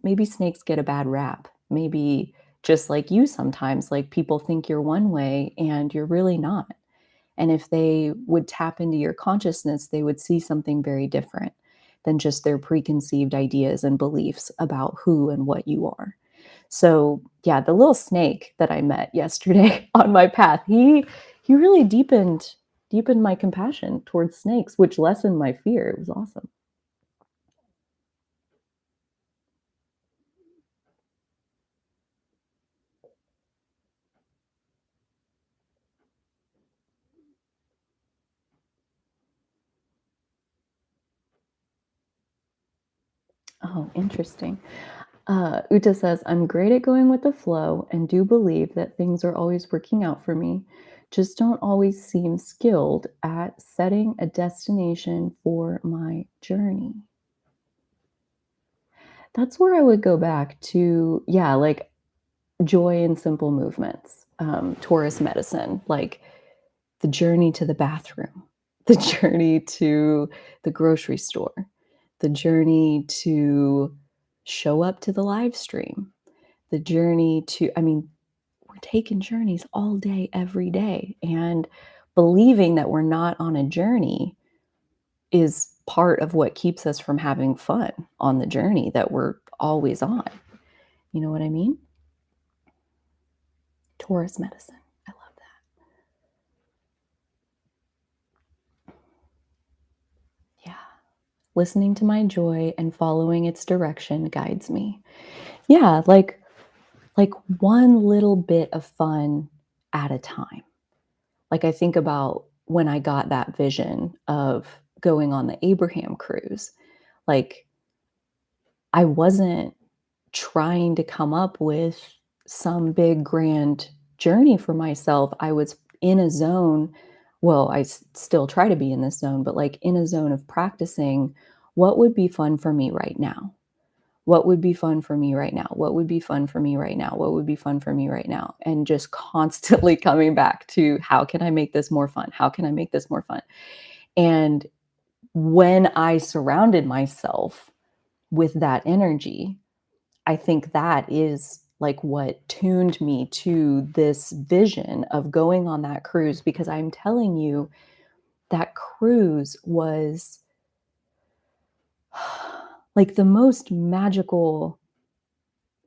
maybe snakes get a bad rap. Maybe just like you sometimes, like people think you're one way and you're really not. And if they would tap into your consciousness, they would see something very different than just their preconceived ideas and beliefs about who and what you are. So, yeah, the little snake that I met yesterday on my path, he really deepened my compassion towards snakes, which lessened my fear. It was awesome. Oh, interesting. Uta says, I'm great at going with the flow and do believe that things are always working out for me. Just don't always seem skilled at setting a destination for my journey. That's where I would go back to, yeah, like joy in simple movements, Taurus medicine, like the journey to the bathroom, the journey to the grocery store, the journey to show up to the live stream, the journey to, I mean, we're taking journeys all day, every day. And believing that we're not on a journey is part of what keeps us from having fun on the journey that we're always on. You know what I mean? Taurus medicine. I love that. Yeah. Listening to my joy and following its direction guides me. Yeah, like one little bit of fun at a time. Like I think about when I got that vision of going on the Abraham cruise. Like I wasn't trying to come up with some big grand journey for myself. I was in a zone. Well, still try to be in this zone, but like in a zone of practicing what would be fun for me right now. What would be fun for me right now? What would be fun for me right now? What would be fun for me right now? And just constantly coming back to how can I make this more fun? How can I make this more fun? And when I surrounded myself with that energy, I think that is like what tuned me to this vision of going on that cruise, because I'm telling you, that cruise was like the most magical,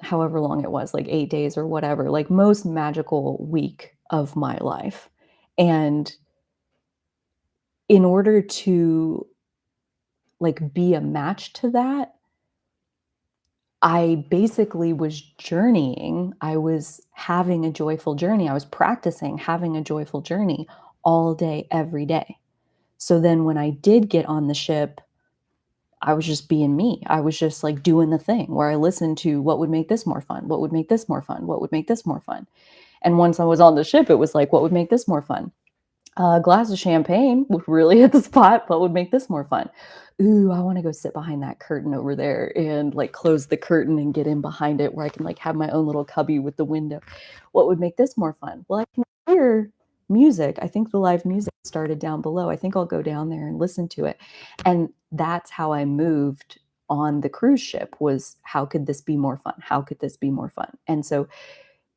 however long it was, like 8 days or whatever, like most magical week of my life. And in order to like be a match to that, I basically was journeying. I was having a joyful journey. I was practicing having a joyful journey all day, every day. So then when I did get on the ship, I was just being me. I was just like doing the thing where I listened to what would make this more fun? What would make this more fun? What would make this more fun? And once I was on the ship, it was like, what would make this more fun? A glass of champagne would really hit the spot. What would make this more fun? Ooh, I want to go sit behind that curtain over there and like close the curtain and get in behind it where I can like have my own little cubby with the window. What would make this more fun? Well, I can hear music. I think the live music started down below. I think I'll go down there and listen to it. And that's how I moved on the cruise ship, was how could this be more fun? How could this be more fun? And so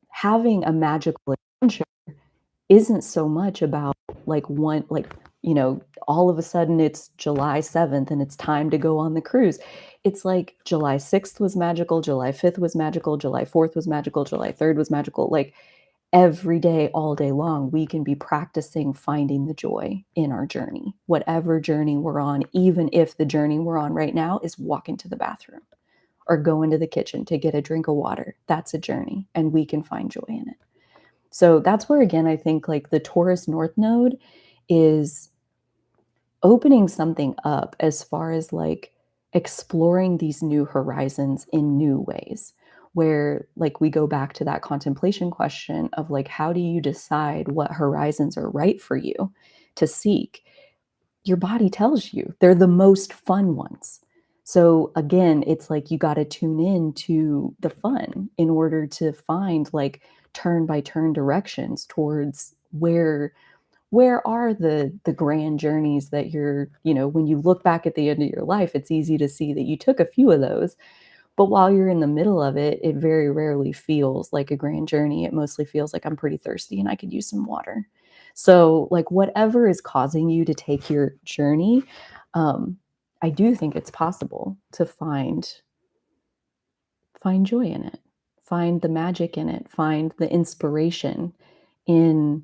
having a magical adventure isn't so much about like one, like, all of a sudden it's July 7th and it's time to go on the cruise. It's like July 6th was magical, July 5th was magical, July 4th was magical, July 3rd was magical. Like every day, all day long, we can be practicing finding the joy in our journey, whatever journey we're on, even if the journey we're on right now is walking to the bathroom or go into the kitchen to get a drink of water. That's a journey, and we can find joy in it. So that's where, again, I think like the Taurus North Node is opening something up as far as like exploring these new horizons in new ways, where like we go back to that contemplation question of like, how do you decide what horizons are right for you to seek? Your body tells you they're the most fun ones. So again, it's like you got to tune in to the fun in order to find like turn by turn directions towards where are the grand journeys that you're, when you look back at the end of your life, it's easy to see that you took a few of those, but while you're in the middle of it, it very rarely feels like a grand journey. It mostly feels like I'm pretty thirsty and I could use some water. So, like, whatever is causing you to take your journey, um, I do think it's possible to find joy in it, find the magic in it, find the inspiration in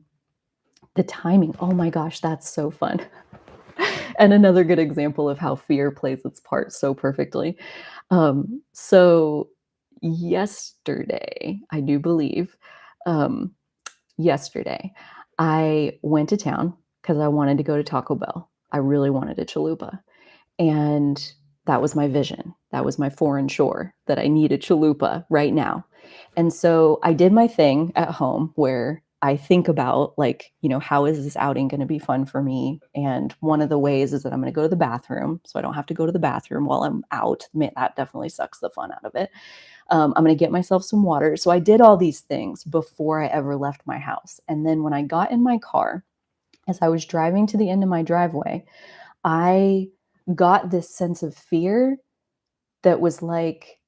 the timing. Oh my gosh, that's so fun. And another good example of how fear plays its part so perfectly. So yesterday, I do believe, um, yesterday, I went to town because I wanted to go to Taco Bell. I really wanted a chalupa. And that was my vision. That was my foreign shore, that I need a chalupa right now. And so I did my thing at home where I think about like, how is this outing going to be fun for me? And one of the ways is that I'm going to go to the bathroom. So I don't have to go to the bathroom while I'm out. Man, that definitely sucks the fun out of it. I'm going to get myself some water. So I did all these things before I ever left my house. And then when I got in my car, as I was driving to the end of my driveway, I got this sense of fear that was like,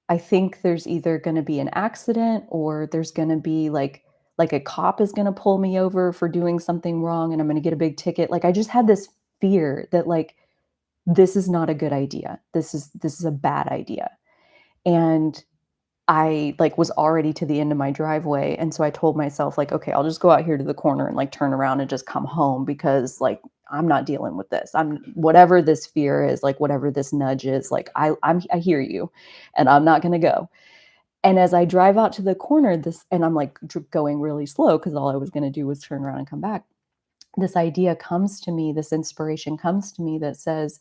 I think there's either gonna be an accident or there's gonna be like a cop is gonna pull me over for doing something wrong and I'm gonna get a big ticket. Like I just had this fear that like this is not a good idea. This is a bad idea. And I, like, was already to the end of my driveway, and so I told myself, like, "Okay, I'll just go out here to the corner and, like, turn around and just come home because, like, I'm not dealing with this. I'm whatever this fear is, like, whatever this nudge is, like, I hear you, and I'm not gonna go." And as I drive out to the corner, this and I'm, like, going really slow because all I was gonna do was turn around and come back. This idea comes to me, this inspiration comes to me that says,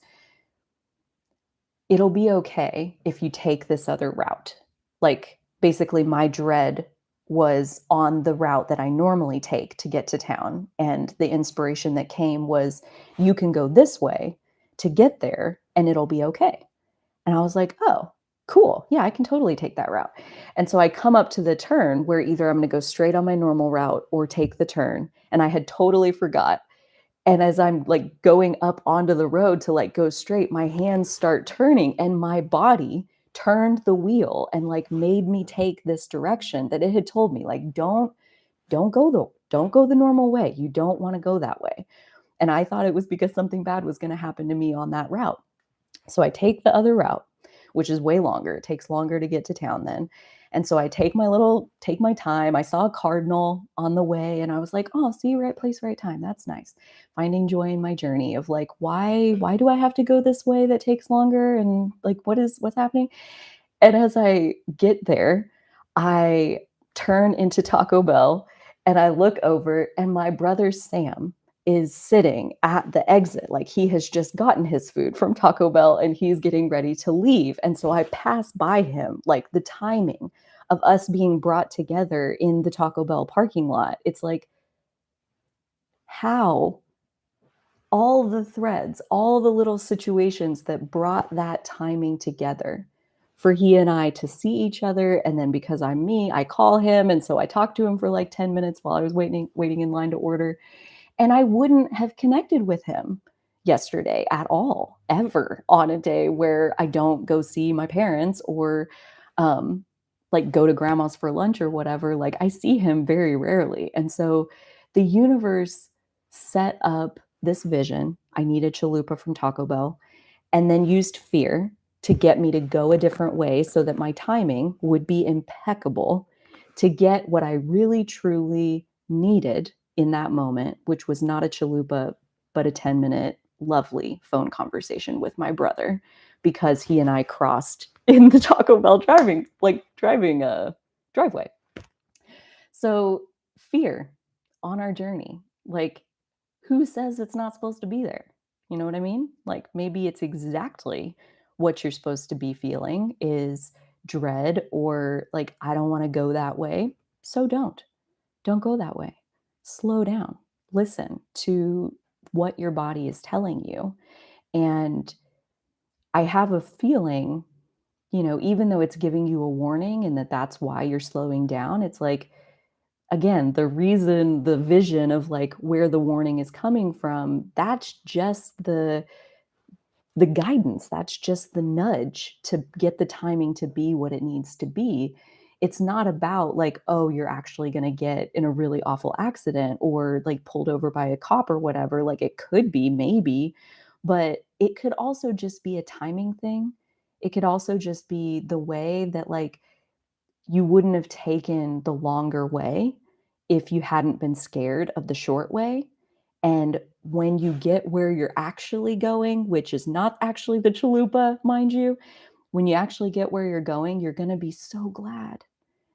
it'll be okay if you take this other route. Like, basically, my dread was on the route that I normally take to get to town, and the inspiration that came was, "You can go this way to get there, and it'll be okay." And I was like, "Oh." Cool. Yeah, I can totally take that route. And so I come up to the turn where either I'm going to go straight on my normal route or take the turn. And I had totally forgot. And as I'm like going up onto the road to like go straight, my hands start turning and my body turned the wheel and like made me take this direction that it had told me like don't go the normal way. You don't want to go that way. And I thought it was because something bad was going to happen to me on that route. So I take the other route, which is way longer. It takes longer to get to town then. And so I take my time. I saw a cardinal on the way and I was like, "Oh, see, right place, right time. That's nice." Finding joy in my journey of like, why do I have to go this way that takes longer and like what's happening? And as I get there, I turn into Taco Bell and I look over and my brother Sam is sitting at the exit. Like he has just gotten his food from Taco Bell and he's getting ready to leave. And so I pass by him, like the timing of us being brought together in the Taco Bell parking lot. It's like, how all the threads, all the little situations that brought that timing together for he and I to see each other. And then because I'm me, I call him. And so I talked to him for like 10 minutes while I was waiting in line to order. And I wouldn't have connected with him yesterday at all, ever on a day where I don't go see my parents or um, like go to grandma's for lunch or whatever. Like I see him very rarely. And so the universe set up this vision. I needed chalupa from Taco Bell and then used fear to get me to go a different way so that my timing would be impeccable to get what I really truly needed in that moment, which was not a chalupa, but a 10-minute lovely phone conversation with my brother because he and I crossed in the Taco Bell driving driveway. So fear on our journey, like who says it's not supposed to be there? You know what I mean? Like maybe it's exactly what you're supposed to be feeling is dread or like I don't want to go that way. So don't go that way. Slow down. Listen to what your body is telling you. And I have a feeling, even though it's giving you a warning and that's why you're slowing down, it's like, again, the vision of like where the warning is coming from, that's just the guidance. That's just the nudge to get the timing to be what it needs to be. It's not about like, oh, you're actually going to get in a really awful accident or like pulled over by a cop or whatever. Like it could be, maybe, but it could also just be a timing thing. It could also just be the way that like you wouldn't have taken the longer way if you hadn't been scared of the short way. And when you get where you're actually going, which is not actually the chalupa, mind you, when you actually get where you're going, you're going to be so glad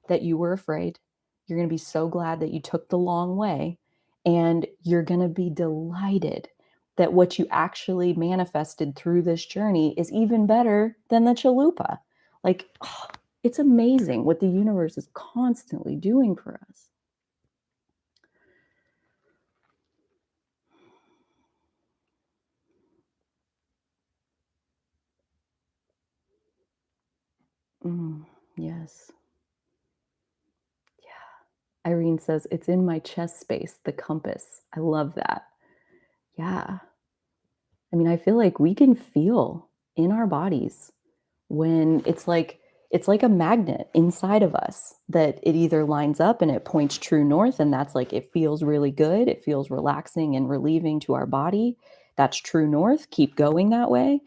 that you were afraid. You're going to be so glad that you took the long way. And you're going to be delighted that what you actually manifested through this journey is even better than the chalupa. Like, oh, it's amazing what the universe is constantly doing for us. Mm, yes. Yeah. Irene says, it's in my chest space, the compass. I love that. Yeah. I mean, I feel like we can feel in our bodies when it's like a magnet inside of us that it either lines up and it points true north and that's like it feels really good, it feels relaxing and relieving to our body. That's true north, keep going that way.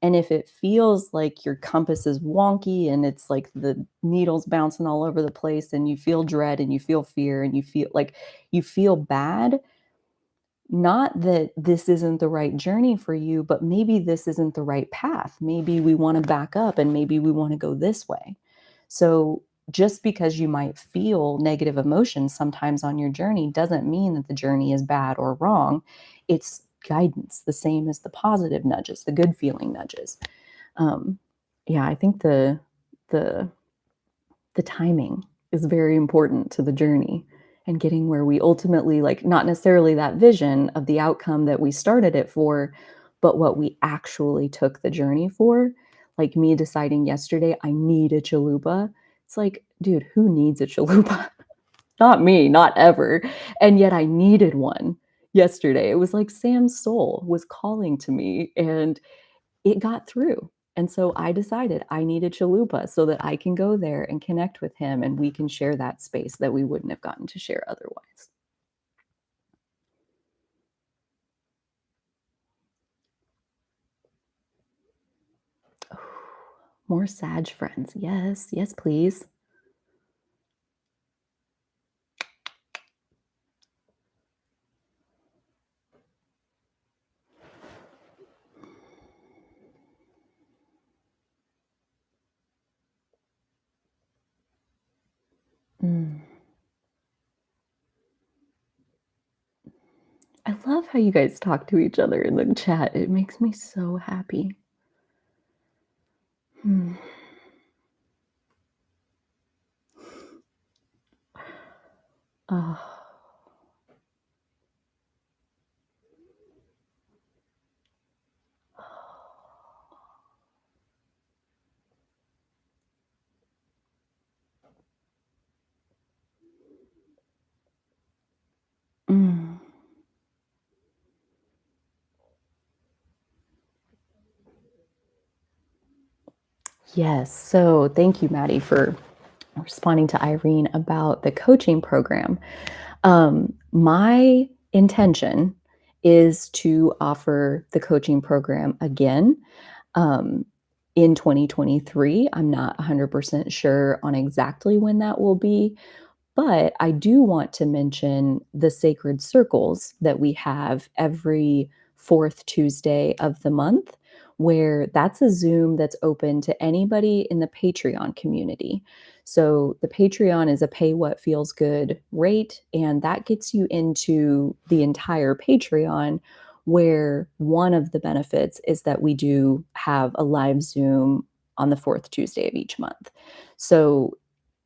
And if it feels like your compass is wonky and it's like the needles bouncing all over the place and you feel dread and you feel fear and you feel bad, not that this isn't the right journey for you, but maybe this isn't the right path. Maybe we want to back up and maybe we want to go this way. So, just because you might feel negative emotions sometimes on your journey doesn't mean that the journey is bad or wrong. It's guidance, the same as the positive nudges, the good feeling nudges. Um, yeah, I think the the timing is very important to the journey and getting where we ultimately like not necessarily that vision of the outcome that we started it for, but what we actually took the journey for. like me deciding yesterday I need a chalupa. It's like, dude, who needs a chalupa? Not me, not ever. And yet I needed one yesterday. It was like Sam's soul was calling to me and it got through. And so I decided I need a chalupa so that I can go there and connect with him and we can share that space that we wouldn't have gotten to share otherwise. More Sag friends. Yes, yes, please. Mm. I love how you guys talk to each other in the chat. It makes me so happy. Hmm. Oh. Mm. Yes. So thank you, Maddie, for responding to Irene about the coaching program. My intention is to offer the coaching program again um, in 2023. I'm not 100% sure on exactly when that will be, but I do want to mention the sacred circles that we have every fourth Tuesday of the month, where that's a Zoom that's open to anybody in the Patreon community. So the Patreon is a pay what feels good rate, and that gets you into the entire Patreon, where one of the benefits is that we do have a live Zoom on the fourth Tuesday of each month. So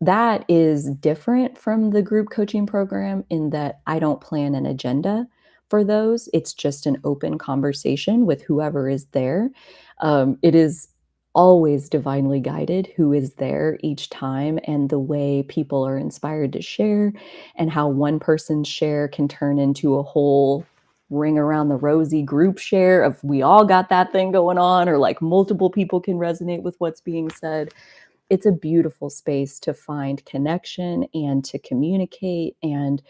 that is different from the group coaching program in that I don't plan an agenda for those. It's just an open conversation with whoever is there. It is always divinely guided who is there each time and the way people are inspired to share and how one person's share can turn into a whole ring around the rosy group share of we all got that thing going on or like multiple people can resonate with what's being said. It's a beautiful space to find connection and to communicate and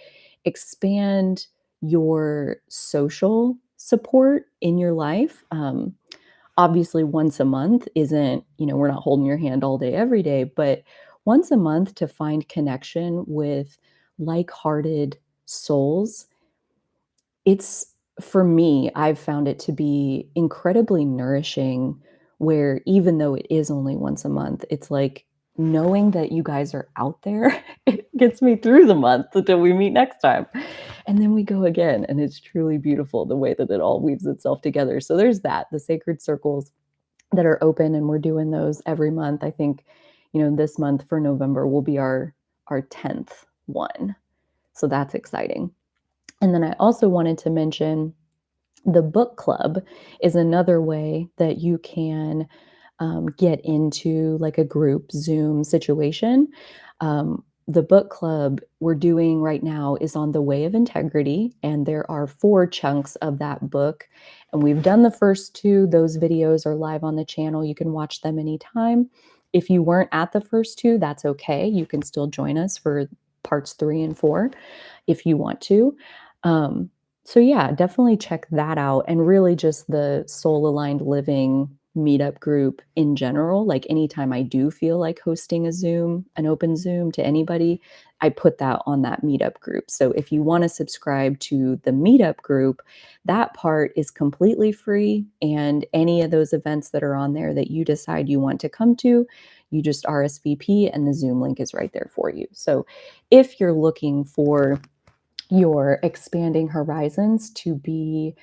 expand your social support in your life. Obviously, once a month isn't, we're not holding your hand all day, every day, but once a month to find connection with like hearted souls, it's for me, I've found it to be incredibly nourishing where even though it is only once a month, it's like knowing that you guys are out there, it gets me through the month until we meet next time. And then we go again. And it's truly beautiful the way that it all weaves itself together. So there's that, the sacred circles that are open, and we're doing those every month. I think, this month for November will be our 10th one. So that's exciting. And then I also wanted to mention the book club is another way that you can get into like a group Zoom situation. The book club we're doing right now is on the way of integrity, and there are four chunks of that book. And we've done the first two. Those videos are live on the channel. You can watch them anytime. If you weren't at the first two, that's okay. You can still join us for parts 3 and 4 if you want to. Um, so yeah, definitely check that out. And really just the soul aligned living meetup group in general. Like anytime I do feel like hosting a Zoom, an open Zoom to anybody, I put that on that meetup group. So if you want to subscribe to the meetup group, that part is completely free. And any of those events that are on there that you decide you want to come to, you just RSVP and the Zoom link is right there for you. So if you're looking for your expanding horizons to be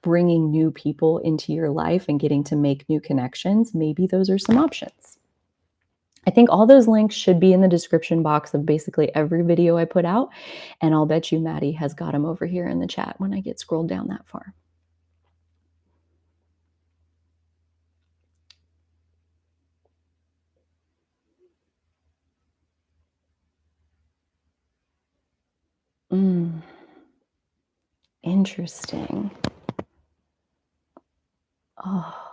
bringing new people into your life and getting to make new connections, maybe those are some options. I think all those links should be in the description box of basically every video I put out. And I'll bet you Maddie has got them over here in the chat when I get scrolled down that far. Mm, interesting. Oh.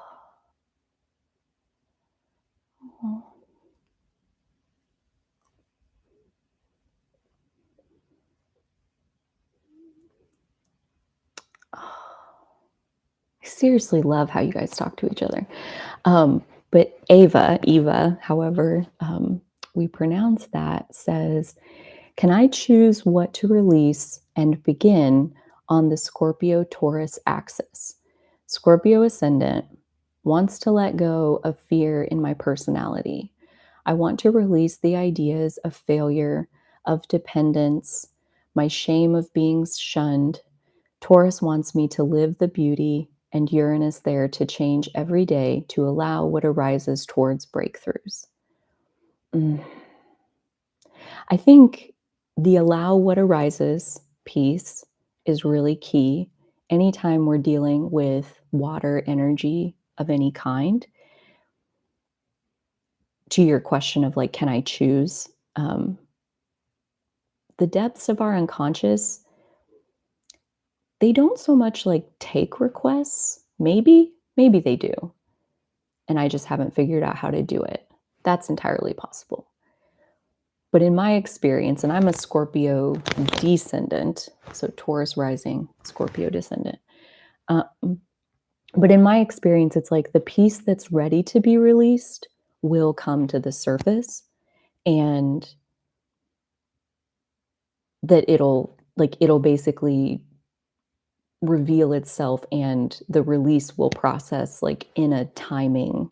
I seriously love how you guys talk to each other. But Eva, however we pronounce that, says, can I choose what to release and begin on the Scorpio Taurus axis? Scorpio ascendant wants to let go of fear in my personality. I want to release the ideas of failure, of dependence, my shame of being shunned. Taurus wants me to live the beauty, and Uranus there to change every day to allow what arises towards breakthroughs. Mm. I think the allow what arises piece is really key. Anytime we're dealing with water energy of any kind, to your question of like, can I choose? The depths of our unconscious, they don't so much like take requests. Maybe they do. And I just haven't figured out how to do it. That's entirely possible. But in my experience, and I'm a Scorpio descendant, so Taurus rising, Scorpio descendant. Um, but in my experience, it's like the piece that's ready to be released will come to the surface, and that it'll basically reveal itself, and the release will process like in a timing,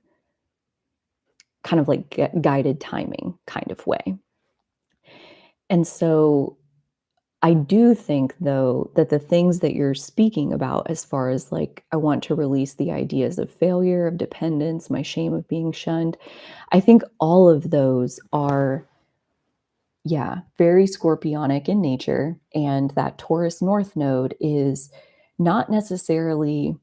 kind of like guided timing kind of way. And so I do think, though, that the things that you're speaking about, as far as like, I want to release the ideas of failure, of dependence, my shame of being shunned, I think all of those are, yeah, very scorpionic in nature. And that Taurus North node is not necessarily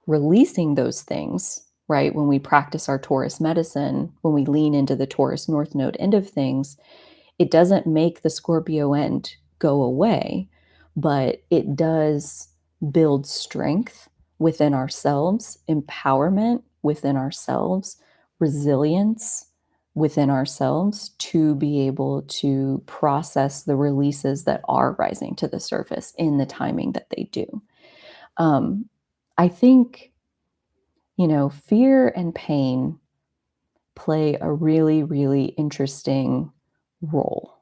releasing those things, right? When we practice our Taurus medicine, when we lean into the Taurus North node end of things, it doesn't make the Scorpio end go away, but it does build strength within ourselves, empowerment within ourselves, resilience within ourselves to be able to process the releases that are rising to the surface in the timing that they do. Um, I think, fear and pain play a really, really interesting role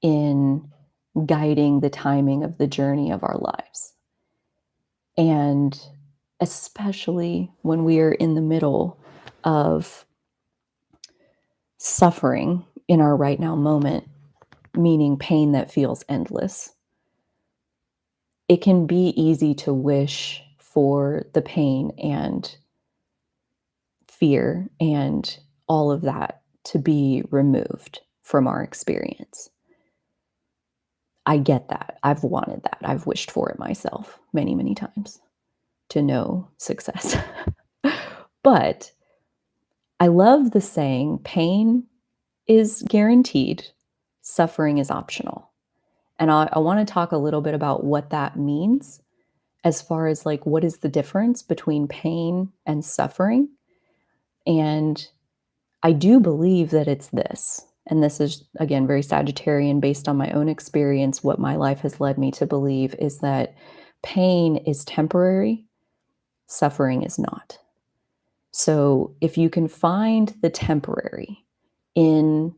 in guiding the timing of the journey of our lives. And especially when we are in the middle of suffering in our right now moment, meaning pain that feels endless, it can be easy to wish for the pain and fear and all of that to be removed from our experience. I get that. I've wanted that. I've wished for it myself many, many times to no success. But I love the saying, pain is guaranteed, suffering is optional. And I want to talk a little bit about what that means, as far as like, what is the difference between pain and suffering. And I do believe that it's this. And this is, again, very Sagittarian based on my own experience. What my life has led me to believe is that pain is temporary, suffering is not. So if you can find the temporary in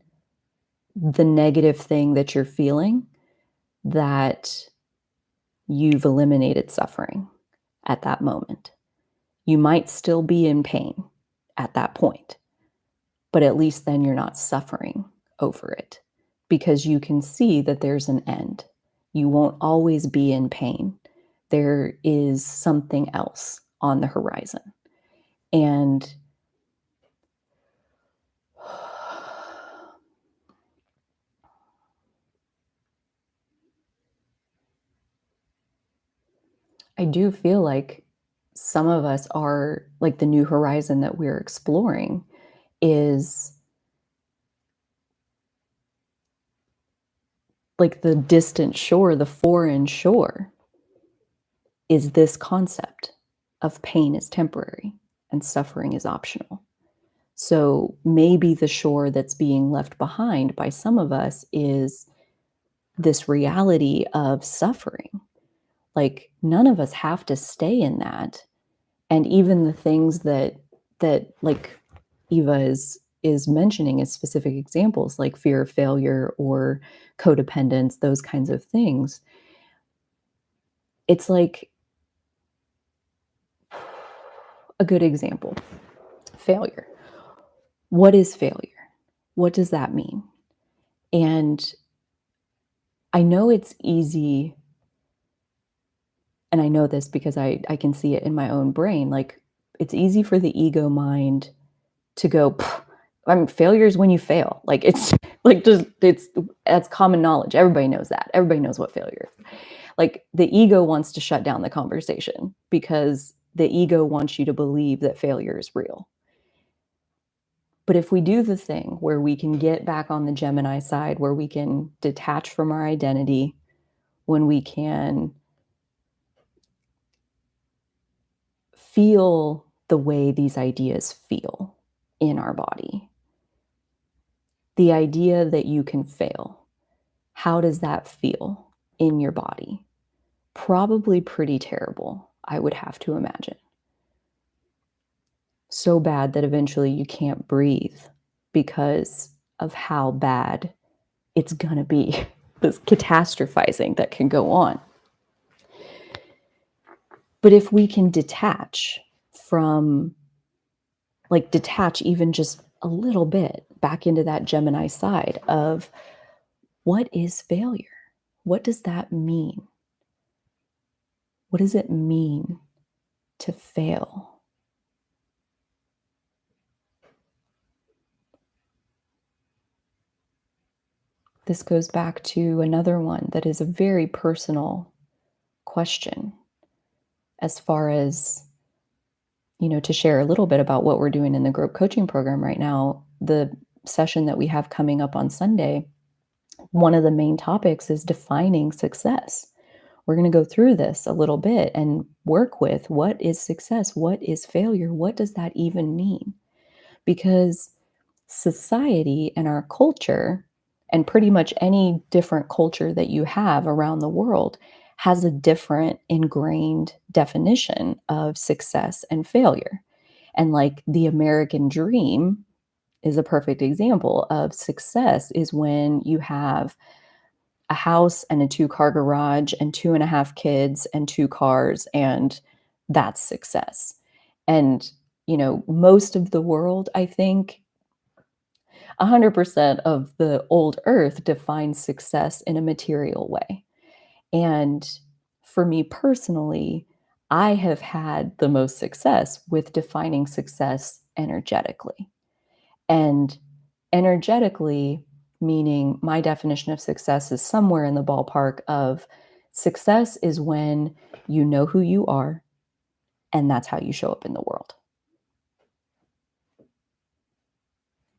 the negative thing that you're feeling, that you've eliminated suffering at that moment. You might still be in pain at that point, but at least then you're not suffering over it, because you can see that there's an end. You won't always be in pain. There is something else on the horizon. And I do feel like some of us are like, the new horizon that we're exploring is like the distant shore, the foreign shore, is this concept of pain is temporary and suffering is optional. So maybe the shore that's being left behind by some of us is this reality of suffering. Like none of us have to stay in that. And even the things that like Eva is mentioning as specific examples like fear of failure or codependence, those kinds of things. It's like a good example. Failure. What is failure? What does that mean? And I know it's easy, and I know this because I can see it in my own brain. Like it's easy for the ego mind to go, "Pff, I mean, failure is when you fail." Like it's like just it's that's common knowledge. Everybody knows that. Everybody knows what failure is. Like the ego wants to shut down the conversation because the ego wants you to believe that failure is real. But if we do the thing where we can get back on the Gemini side, where we can detach from our identity, when we can feel the way these ideas feel in our body, the idea that you can fail, how does that feel in your body? Probably pretty terrible, I would have to imagine. So bad that eventually you can't breathe because of how bad it's gonna be, this catastrophizing that can go on. But if we can detach from, like, detach even just a little bit back into that Gemini side of what is failure? What does that mean? What does it mean to fail? This goes back to another one that is a very personal question as far as, to share a little bit about what we're doing in the group coaching program right now. The session that we have coming up on Sunday, one of the main topics is defining success. We're going to go through this a little bit and work with what is success? What is failure? What does that even mean? Because society and our culture, and pretty much any different culture that you have around the world, has a different ingrained definition of success and failure. And like the American dream is a perfect example of success is when you have a house and a two-car garage and 2.5 kids and 2 cars, and that's success. And, most of the world, I think 100% of the old earth defines success in a material way. And for me personally, I have had the most success with defining success energetically. And energetically, meaning my definition of success is somewhere in the ballpark of success is when you know who you are, and that's how you show up in the world.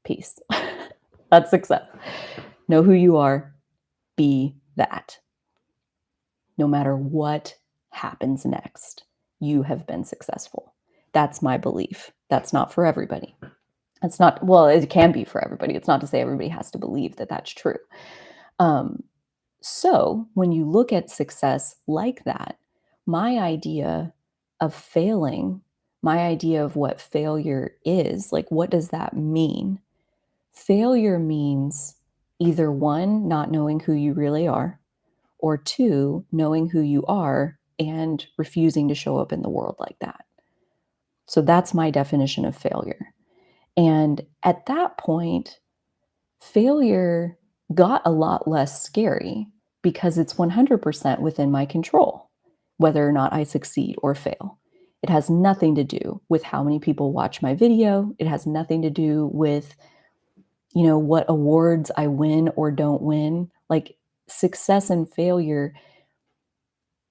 Peace. That's success. Know who you are, be that. No matter what happens next, you have been successful. That's my belief. That's not for everybody. It's not, well, it can be for everybody. It's not to say everybody has to believe that that's true. Um, so when you look at success like that, my idea of failing, my idea of what failure is, like, what does that mean? Failure means either one, not knowing who you really are, or two, knowing who you are and refusing to show up in the world like that. So that's my definition of failure. And at that point, failure got a lot less scary because it's 100% within my control, whether or not I succeed or fail. It has nothing to do with how many people watch my video. It has nothing to do with, what awards I win or don't win. Like success and failure,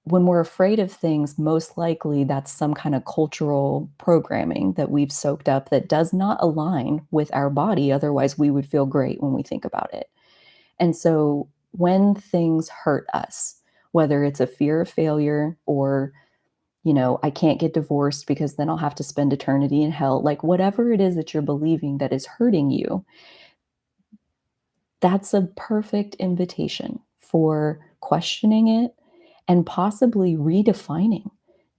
when we're afraid of things, most likely that's some kind of cultural programming that we've soaked up that does not align with our body. Otherwise, we would feel great when we think about it. And so when things hurt us, whether it's a fear of failure or, I can't get divorced because then I'll have to spend eternity in hell, like whatever it is that you're believing that is hurting you, that's a perfect invitation for questioning it and possibly redefining,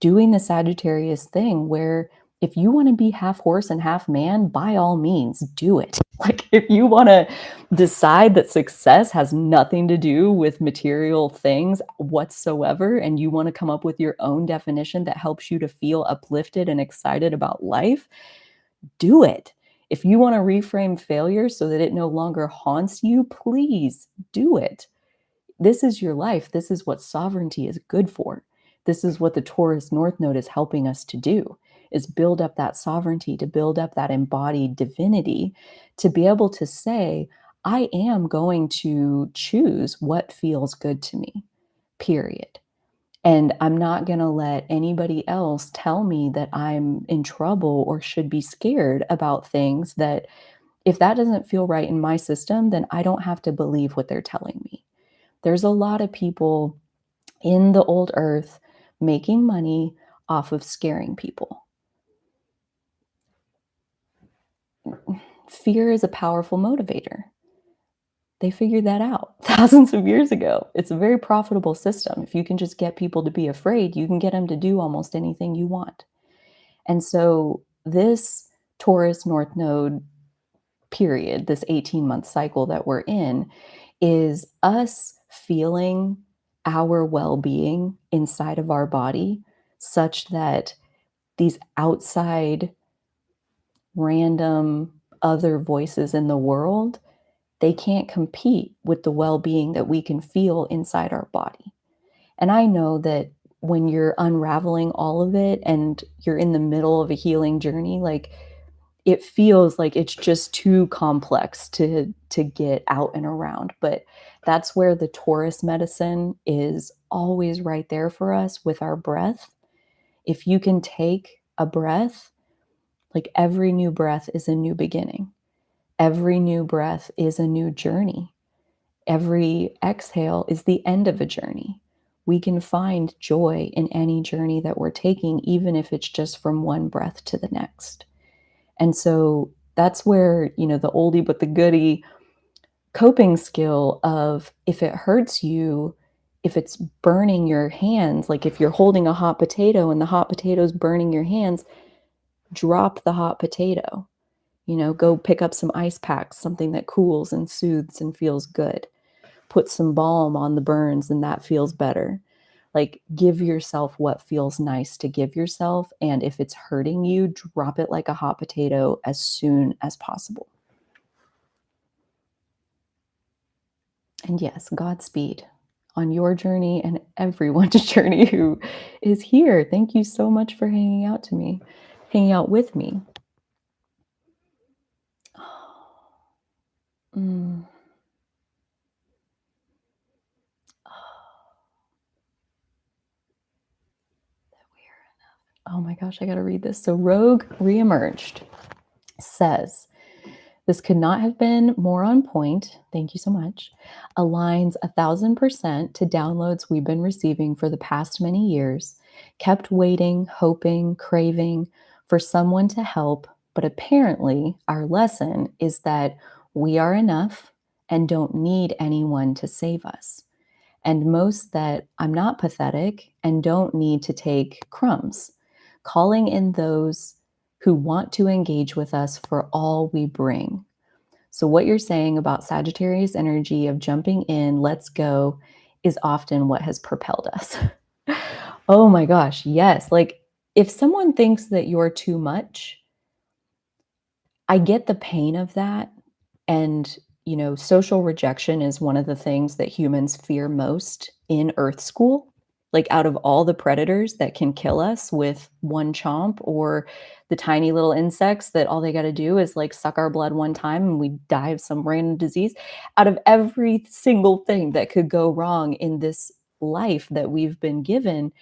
doing the Sagittarius thing where if you want to be half horse and half man, by all means, do it. Like, if you want to decide that success has nothing to do with material things whatsoever, and you want to come up with your own definition that helps you to feel uplifted and excited about life, do it. If you want to reframe failure so that it no longer haunts you, please do it. This is your life. This is what sovereignty is good for. This is what the Taurus North Node is helping us to do, is build up that sovereignty, to build up that embodied divinity, to be able to say, I am going to choose what feels good to me, period. And I'm not going to let anybody else tell me that I'm in trouble or should be scared about things that, if that doesn't feel right in my system, then I don't have to believe what they're telling me. There's a lot of people in the old earth making money off of scaring people. Fear is a powerful motivator. They figured that out thousands of years ago. It's a very profitable system. If you can just get people to be afraid, you can get them to do almost anything you want. And so this Taurus North Node period, this 18-month cycle that we're in, is us feeling our well-being inside of our body such that these outside random other voices in the world, they can't compete with the well-being that we can feel inside our body. And I know that when you're unraveling all of it and you're in the middle of a healing journey, like, it feels like it's just too complex to get out and around. But that's where the Taurus medicine is always right there for us with our breath. If you can take a breath, like, every new breath is a new beginning. Every new breath is a new journey. Every exhale is the end of a journey. We can find joy in any journey that we're taking, even if it's just from one breath to the next. And so that's where, the oldie but the goodie coping skill of, if it hurts you, if it's burning your hands, like if you're holding a hot potato and the hot potato's burning your hands, drop the hot potato. Go pick up some ice packs, something that cools and soothes and feels good. Put some balm on the burns and that feels better. Like, give yourself what feels nice to give yourself. And if it's hurting you, drop it like a hot potato as soon as possible. And yes, Godspeed on your journey and everyone's journey who is here. Thank you so much for hanging out with me. Mm. Oh my gosh, I got to read this. So Rogue Reemerged says, this could not have been more on point. Thank you so much. Aligns 1,000% to downloads we've been receiving for the past many years. Kept waiting, hoping, craving for someone to help. But apparently, our lesson is that we are enough and don't need anyone to save us. And most that I'm not pathetic and don't need to take crumbs. Calling in those who want to engage with us for all we bring. So, what you're saying about Sagittarius energy of jumping in, let's go, is often what has propelled us. Oh my gosh, yes. Like, if someone thinks that you're too much, I get the pain of that. And, social rejection is one of the things that humans fear most in Earth School. Like, out of all the predators that can kill us with one chomp, or the tiny little insects that all they got to do is like suck our blood one time and we die of some random disease, out of every single thing that could go wrong in this life that we've been given,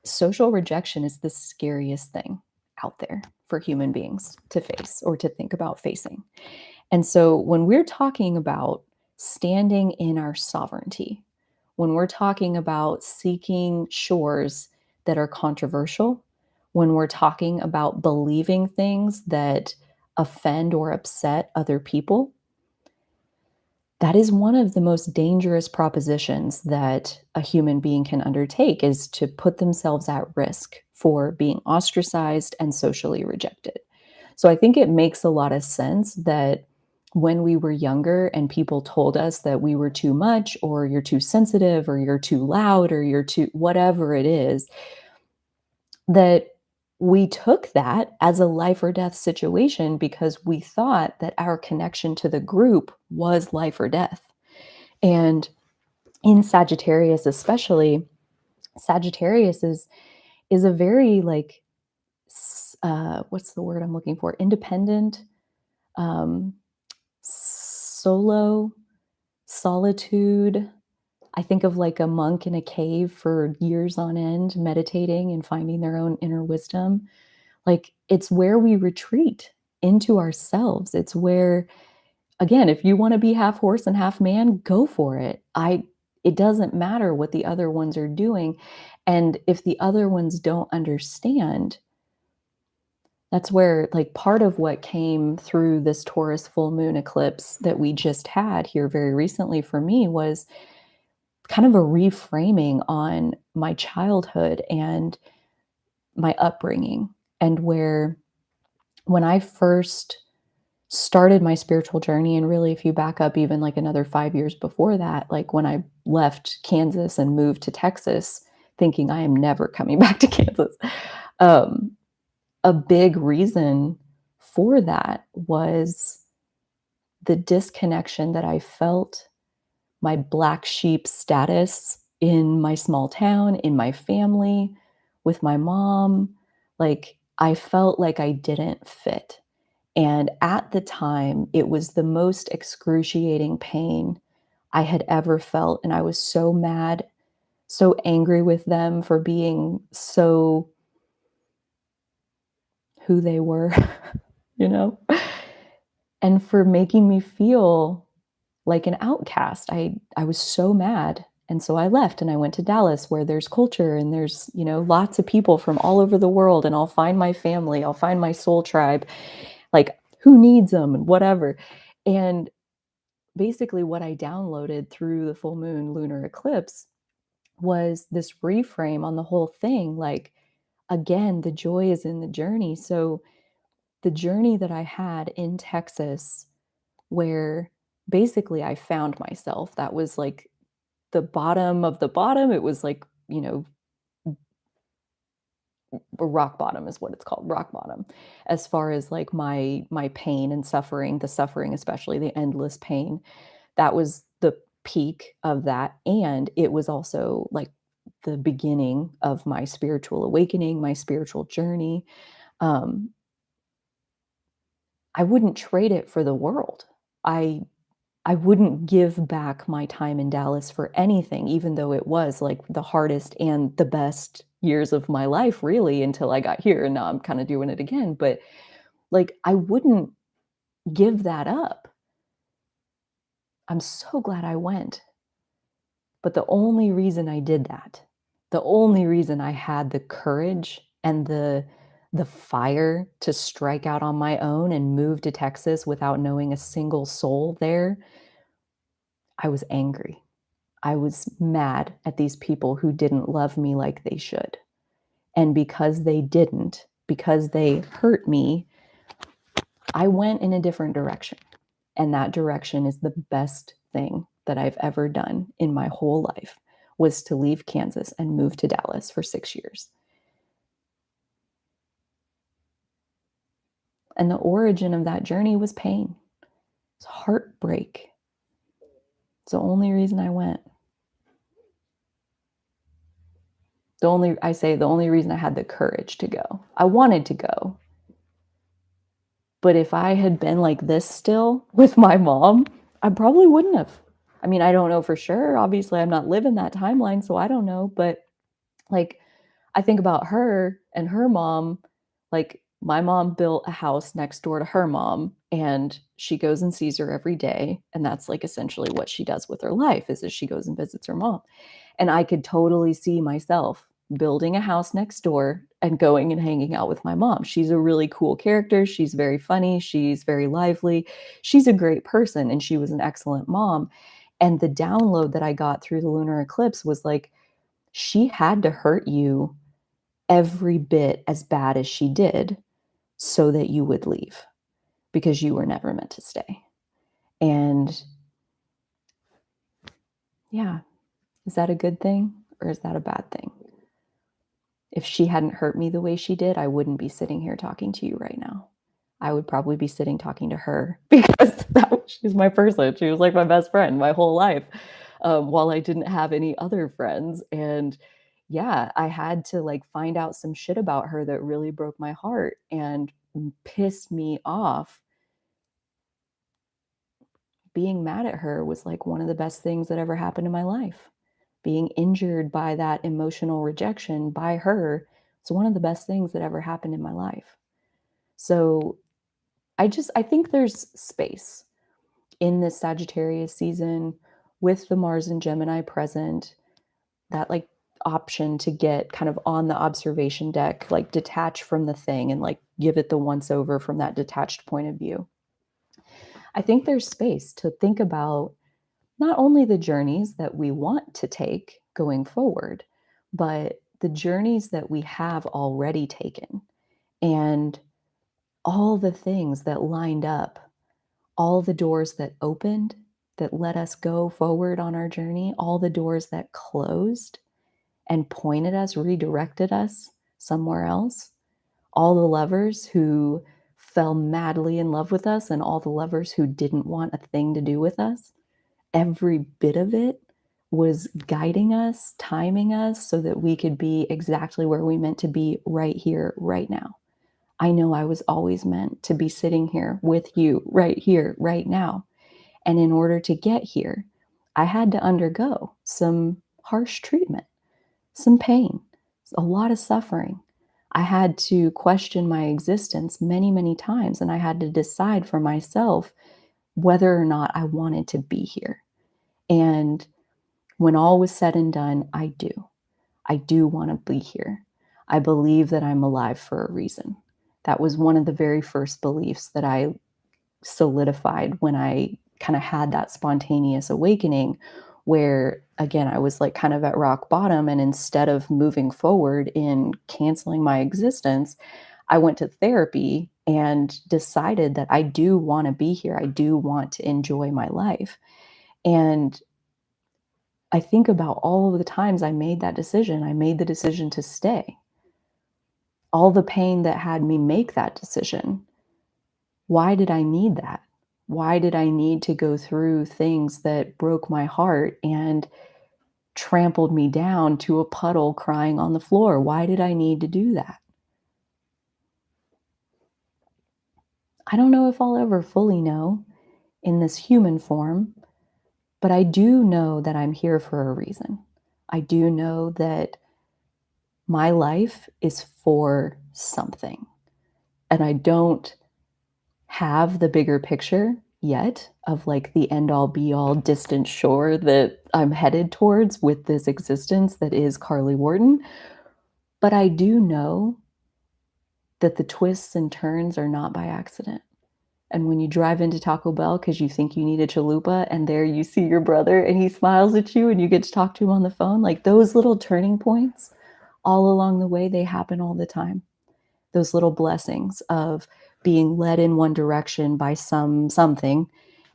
social rejection is the scariest thing out there for human beings to face or to think about facing. And so when we're talking about standing in our sovereignty, when we're talking about seeking shores that are controversial, when we're talking about believing things that offend or upset other people, that is one of the most dangerous propositions that a human being can undertake is to put themselves at risk for being ostracized and socially rejected. So I think it makes a lot of sense that when we were younger and people told us that we were too much or you're too sensitive or you're too loud or you're too whatever it is, that we took that as a life or death situation because we thought that our connection to the group was life or death. And in Sagittarius especially, Sagittarius is a very like what's the word I'm looking for? Independent, um, solo, solitude. I think of like a monk in a cave for years on end, meditating and finding their own inner wisdom. Like it's where we retreat into ourselves. It's where, again, if you want to be half horse and half man, go for it. It doesn't matter what the other ones are doing. And if the other ones don't understand, that's where like part of what came through this Taurus full moon eclipse that we just had here very recently for me was kind of a reframing on my childhood and my upbringing, and where when I first started my spiritual journey, and really if you back up even like another 5 years before that, like when I left Kansas and moved to Texas thinking I am never coming back to Kansas, um, a big reason for that was the disconnection that I felt, my black sheep status in my small town, in my family, with my mom. Like, I felt like I didn't fit. And at the time, it was the most excruciating pain I had ever felt. And I was so mad, so angry with them for being so who they were, you know? And for making me feel like an outcast. I was so mad. And so I left and I went to Dallas where there's culture and there's, lots of people from all over the world, and I'll find my family, I'll find my soul tribe, like who needs them and whatever. And basically what I downloaded through the full moon lunar eclipse was this reframe on the whole thing. Like, again, the joy is in the journey. So the journey that I had in Texas, where basically I found myself, that was like the bottom of the bottom. It was like, rock bottom is what it's called, rock bottom, as far as like my pain and suffering, the suffering, especially the endless pain. That was the peak of that. And it was also like the beginning of my spiritual awakening, my spiritual journey. Um, I wouldn't trade it for the world. I I wouldn't give back my time in Dallas for anything, even though it was like the hardest and the best years of my life, really, until I got here. And now I'm kind of doing it again. But like, I wouldn't give that up. I'm so glad I went. But the only reason I did that, the only reason I had the courage and the fire to strike out on my own and move to Texas without knowing a single soul there, I was angry. I was mad at these people who didn't love me like they should. And because they didn't, because they hurt me, I went in a different direction. And that direction is the best thing that I've ever done in my whole life, was to leave Kansas and move to Dallas for 6 years. And the origin of that journey was pain. It's heartbreak. It's the only reason I went. The only reason I had the courage to go. I wanted to go. But if I had been like this still with my mom, I probably wouldn't have. I mean, I don't know for sure. Obviously, I'm not living that timeline, so I don't know. But like, I think about her and her mom. Like, my mom built a house next door to her mom and she goes and sees her every day, and that's, like, essentially what she does with her life is that she goes and visits her mom, and I could totally see myself building a house next door and going and hanging out with my mom. She's a really cool character, she's very funny, she's very lively, she's a great person, and she was an excellent mom, and the download that I got through the lunar eclipse was like, she had to hurt you every bit as bad as she did so that you would leave, because you were never meant to stay. And yeah, is that a good thing or is that a bad thing? If she hadn't hurt me the way she did, I wouldn't be sitting here talking to you right now. I would probably be sitting talking to her because she's my person. She was like my best friend my whole life, while I didn't have any other friends. And yeah, I had to like find out some shit about her that really broke my heart and pissed me off. Being mad at her was like one of the best things that ever happened in my life. Being injured by that emotional rejection by her is one of the best things that ever happened in my life. So I think there's space in this Sagittarius season with the Mars and Gemini present, that like option to get kind of on the observation deck, like detach from the thing and like give it the once over from that detached point of view. I think there's space to think about not only the journeys that we want to take going forward, but the journeys that we have already taken and all the things that lined up, all the doors that opened that let us go forward on our journey, all the doors that closed and pointed us, redirected us somewhere else, all the lovers who fell madly in love with us, and all the lovers who didn't want a thing to do with us. Every bit of it was guiding us, timing us so that we could be exactly where we meant to be right here, right now. I know I was always meant to be sitting here with you right here, right now. And in order to get here, I had to undergo some harsh treatment, some pain, a lot of suffering. I had to question my existence many, many times, and I had to decide for myself whether or not I wanted to be here. And when all was said and done, I do. I do want to be here. I believe that I'm alive for a reason. That was one of the very first beliefs that I solidified when I kind of had that spontaneous awakening where again I was like kind of at rock bottom, and instead of moving forward in canceling my existence, I went to therapy and decided that I do want to be here. I do want to enjoy my life. And I think about all of the times I made that decision. I made the decision to stay. All the pain that had me make that decision. Why did I need that? Why did I need to go through things that broke my heart and trampled me down to a puddle crying on the floor? Why did I need to do that? I don't know if I'll ever fully know in this human form, but I do know that I'm here for a reason. I do know that my life is for something, and I don't have the bigger picture yet of like the end all be all distant shore that I'm headed towards with this existence that is Carly Wharton. But I do know that the twists and turns are not by accident. And when you drive into Taco Bell because you think you need a chalupa, and there you see your brother and he smiles at you and you get to talk to him on the phone, like those little turning points all along the way, they happen all the time. Those little blessings of being led in one direction by something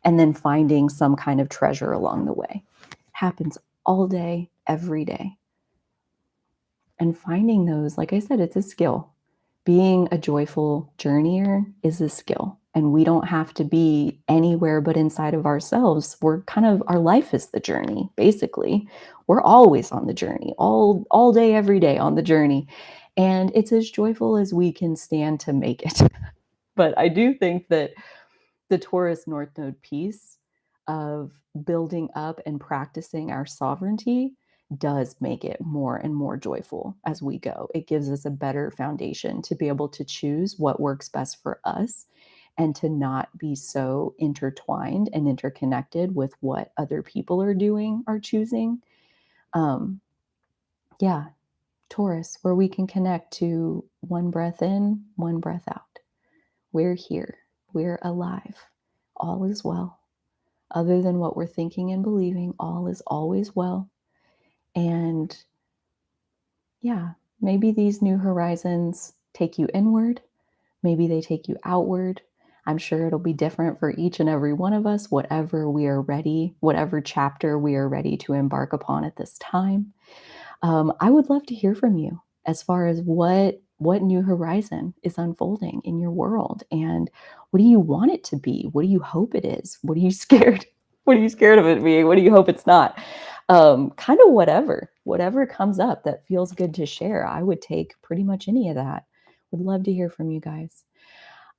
and then finding some kind of treasure along the way happens all day, every day. And finding those, like I said, it's a skill. Being a joyful journeyer is a skill. And we don't have to be anywhere but inside of ourselves. We're kind of, our life is the journey, basically. We're always on the journey, all day, every day on the journey. And it's as joyful as we can stand to make it. But I do think that the Taurus North Node piece of building up and practicing our sovereignty does make it more and more joyful as we go. It gives us a better foundation to be able to choose what works best for us and to not be so intertwined and interconnected with what other people are doing or choosing. Um, yeah, Taurus, where we can connect to one breath in, one breath out. We're here, we're alive, all is well. Other than what we're thinking and believing, all is always well. And yeah, maybe these new horizons take you inward. Maybe they take you outward. I'm sure it'll be different for each and every one of us, whatever we are ready, whatever chapter we are ready to embark upon at this time. I would love to hear from you as far as what new horizon is unfolding in your world, and what do you want it to be? What do you hope it is? What are you scared? What are you scared of it being? What do you hope it's not? Kind of whatever comes up that feels good to share. I would take pretty much any of that. Would love to hear from you guys.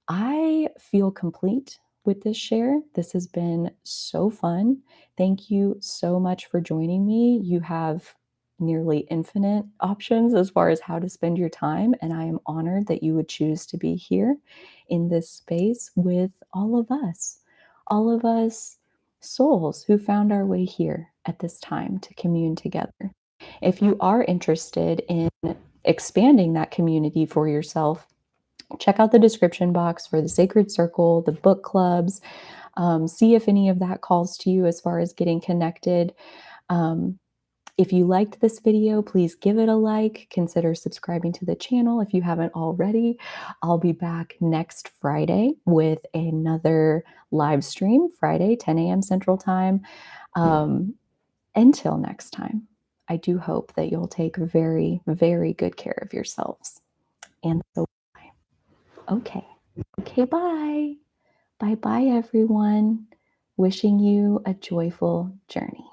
I feel complete with this share. This has been so fun. Thank you so much for joining me. You have nearly infinite options as far as how to spend your time, and I am honored that you would choose to be here in this space with all of us souls who found our way here at this time to commune together. If you are interested in expanding that community for yourself, check out the description box for the Sacred Circle, the book clubs. See if any of that calls to you as far as getting connected. Um, if you liked this video, please give it a like. Consider subscribing to the channel if you haven't already. I'll be back next Friday with another live stream, Friday, 10 a.m. Central Time. Until next time, I do hope that you'll take very, very good care of yourselves. And so, okay. Okay, bye. Bye bye, everyone. Wishing you a joyful journey.